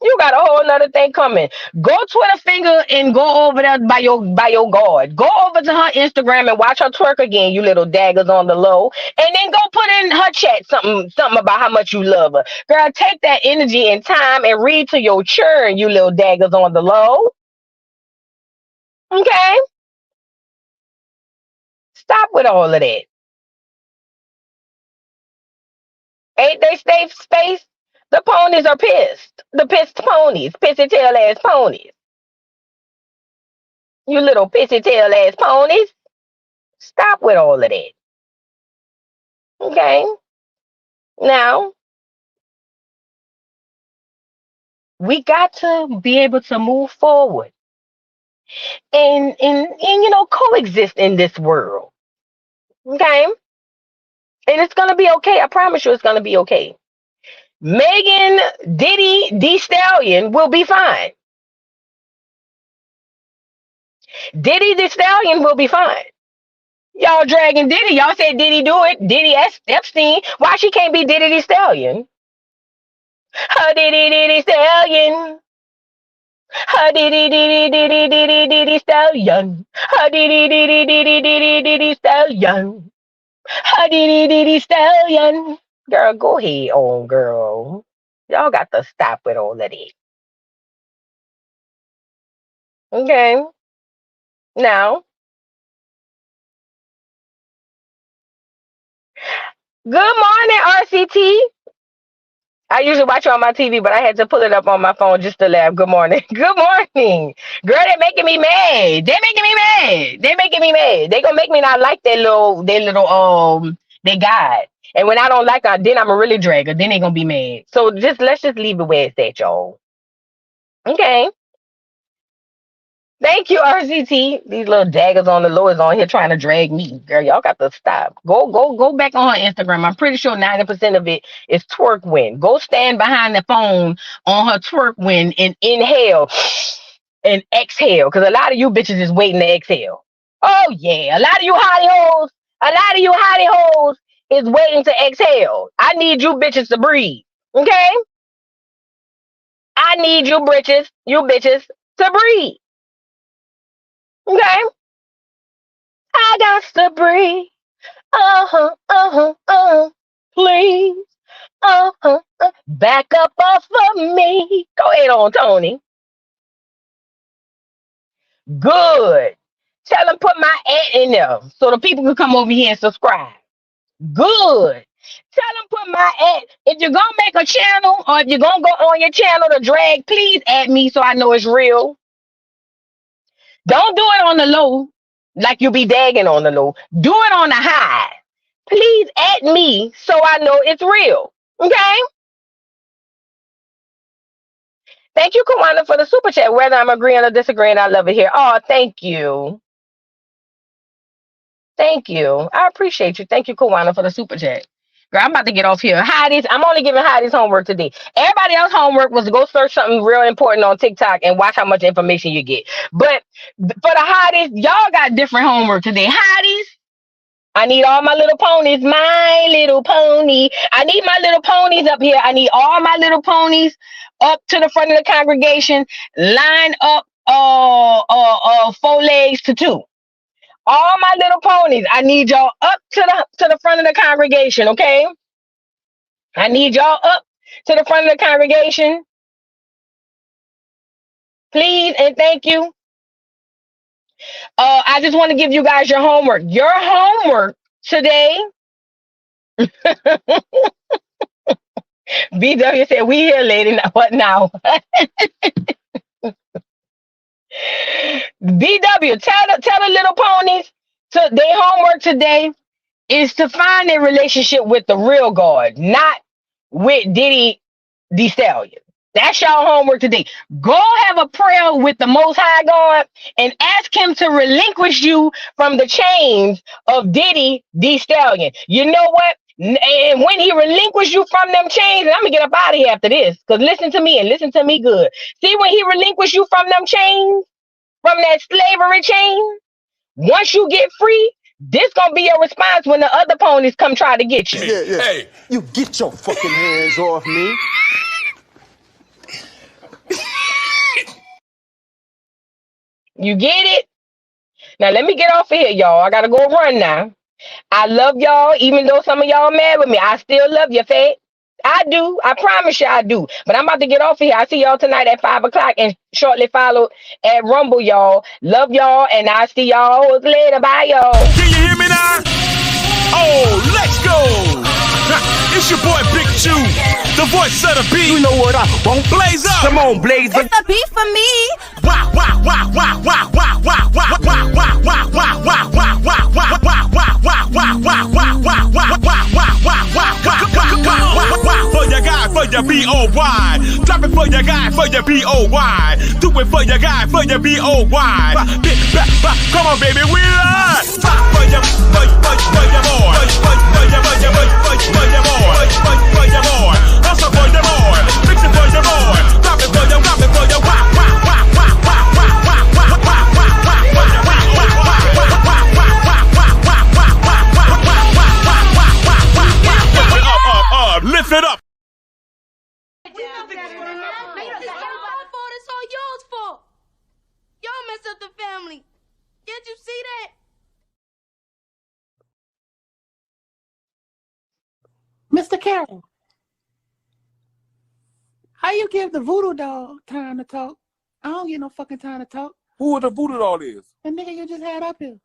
You got a whole nother thing coming. Go Twitter finger and go over there by your guard. Go over to her Instagram and watch her twerk again, you little daggers on the low. And then go put in her chat something about how much you love her. Girl, take that energy and time and read to your churn, you little daggers on the low. Okay? Stop with all of that. Ain't they safe space? The ponies are pissed. The pissed ponies. Pissy tail ass ponies. You little pissy tail ass ponies. Stop with all of that. Okay? Now, we got to be able to move forward and coexist in this world. Okay? And it's gonna be okay. I promise you it's gonna be okay. Megan Diddy D Stallion will be fine. Diddy the Stallion will be fine. Y'all dragging Diddy. Y'all said Diddy do it. Diddy Epstein. Why she can't be Diddy the Stallion? Her Diddy Stallion. Her Diddy Stallion. Her Diddy Stallion. Her Diddy Stallion. Girl, go ahead on, girl. Y'all got to stop with all of that. Okay. Now, good morning, RCT. I usually watch you on my TV, but I had to pull it up on my phone just to laugh. Good morning. Good morning. Girl, they're making me mad. They're making me mad. They're making me mad. They're gonna make me not like their guy. And when I don't like her, then I'm a really dragger. Then they're gonna be mad. So let's just leave it where it's at, y'all. Okay. Thank you, RCT. These little daggers on the low is on here trying to drag me. Girl, y'all got to stop. Go back on her Instagram. I'm pretty sure 90% of it is twerk win. Go stand behind the phone on her twerk win and inhale and exhale. Because a lot of you bitches is waiting to exhale. Oh yeah. A lot of you hottie hoes is waiting to exhale. I need you bitches to breathe. Okay? I need you bitches to breathe. Okay? I got to breathe. Please. Back up off of me. Go ahead on, Tony. Good. Tell them put my ad in there so the people can come over here and subscribe. Good. Tell them put my ad. If you're going to make a channel or if you're going to go on your channel to drag, please add me so I know it's real. Don't do it on the low like you be dagging on the low. Do it on the high. Please add me so I know it's real. Okay? Thank you, Kawana, for the super chat. Whether I'm agreeing or disagreeing, I love it here. Oh, thank you. Thank you. I appreciate you. Thank you, Kawana, for the super chat. Girl, I'm about to get off here. Heidi's, I'm only giving Heidi's homework today. Everybody else's homework was to go search something real important on TikTok and watch how much information you get. But for the Heidi's, y'all got different homework today. Heidi's, I need all my little ponies. My little pony. I need my little ponies up here. I need all my little ponies up to the front of the congregation. Line up 4 legs to 2. All my little ponies. I need y'all up to the front of the congregation, okay? I need y'all up to the front of the congregation. Please and thank you. I just want to give you guys your homework. Your homework today. BW said, we here, lady. What now? BW, tell the little ponies their homework today is to find their relationship with the real God, not with Diddy the Stallion. That's y'all homework today. Go have a prayer with the Most High God and ask him to relinquish you from the chains of Diddy the Stallion. You know what? And when he relinquishes you from them chains, and I'm going to get up out of here after this, because listen to me and listen to me good. See, when he relinquishes you from them chains, from that slavery chain, once you get free, this going to be your response when the other ponies come try to get you. Yeah. Hey, you get your fucking hands off me. You get it? Now, let me get off of here, y'all. I got to go run now. I love y'all, even though some of y'all mad with me. I still love you, fat. I do. I promise you I do. But I'm about to get off of here. I see y'all tonight at 5 o'clock and shortly follow at Rumble, y'all. Love y'all, and I'll see y'all later. Bye, y'all. Can you hear me now? It's your boy Big Chew, the voice of the beat. You know what I want? Blaze up. Come on, Blaze up. It's a beat for me. Wow, wow, wow, wow, wow, wow, wow, wow, wow, wow, wow, wow, wow, wow, wow, wow, wow, wow, wow, wow, for your guy, for your B-O-Y. Drop it for your guy, for your B-O-Y. Do it for your guy, for your B-O-Y. Come on, baby, we live. For your boy. For your boy. Also for your boy. Fix it for your boy. Drop it for your, lift it up. It's all y'all's fault. Y'all messed up the family. Can't you see that? Mr. Carroll, how you give the voodoo doll time to talk? I don't get no fucking time to talk. Who the voodoo doll is? The nigga you just had up here.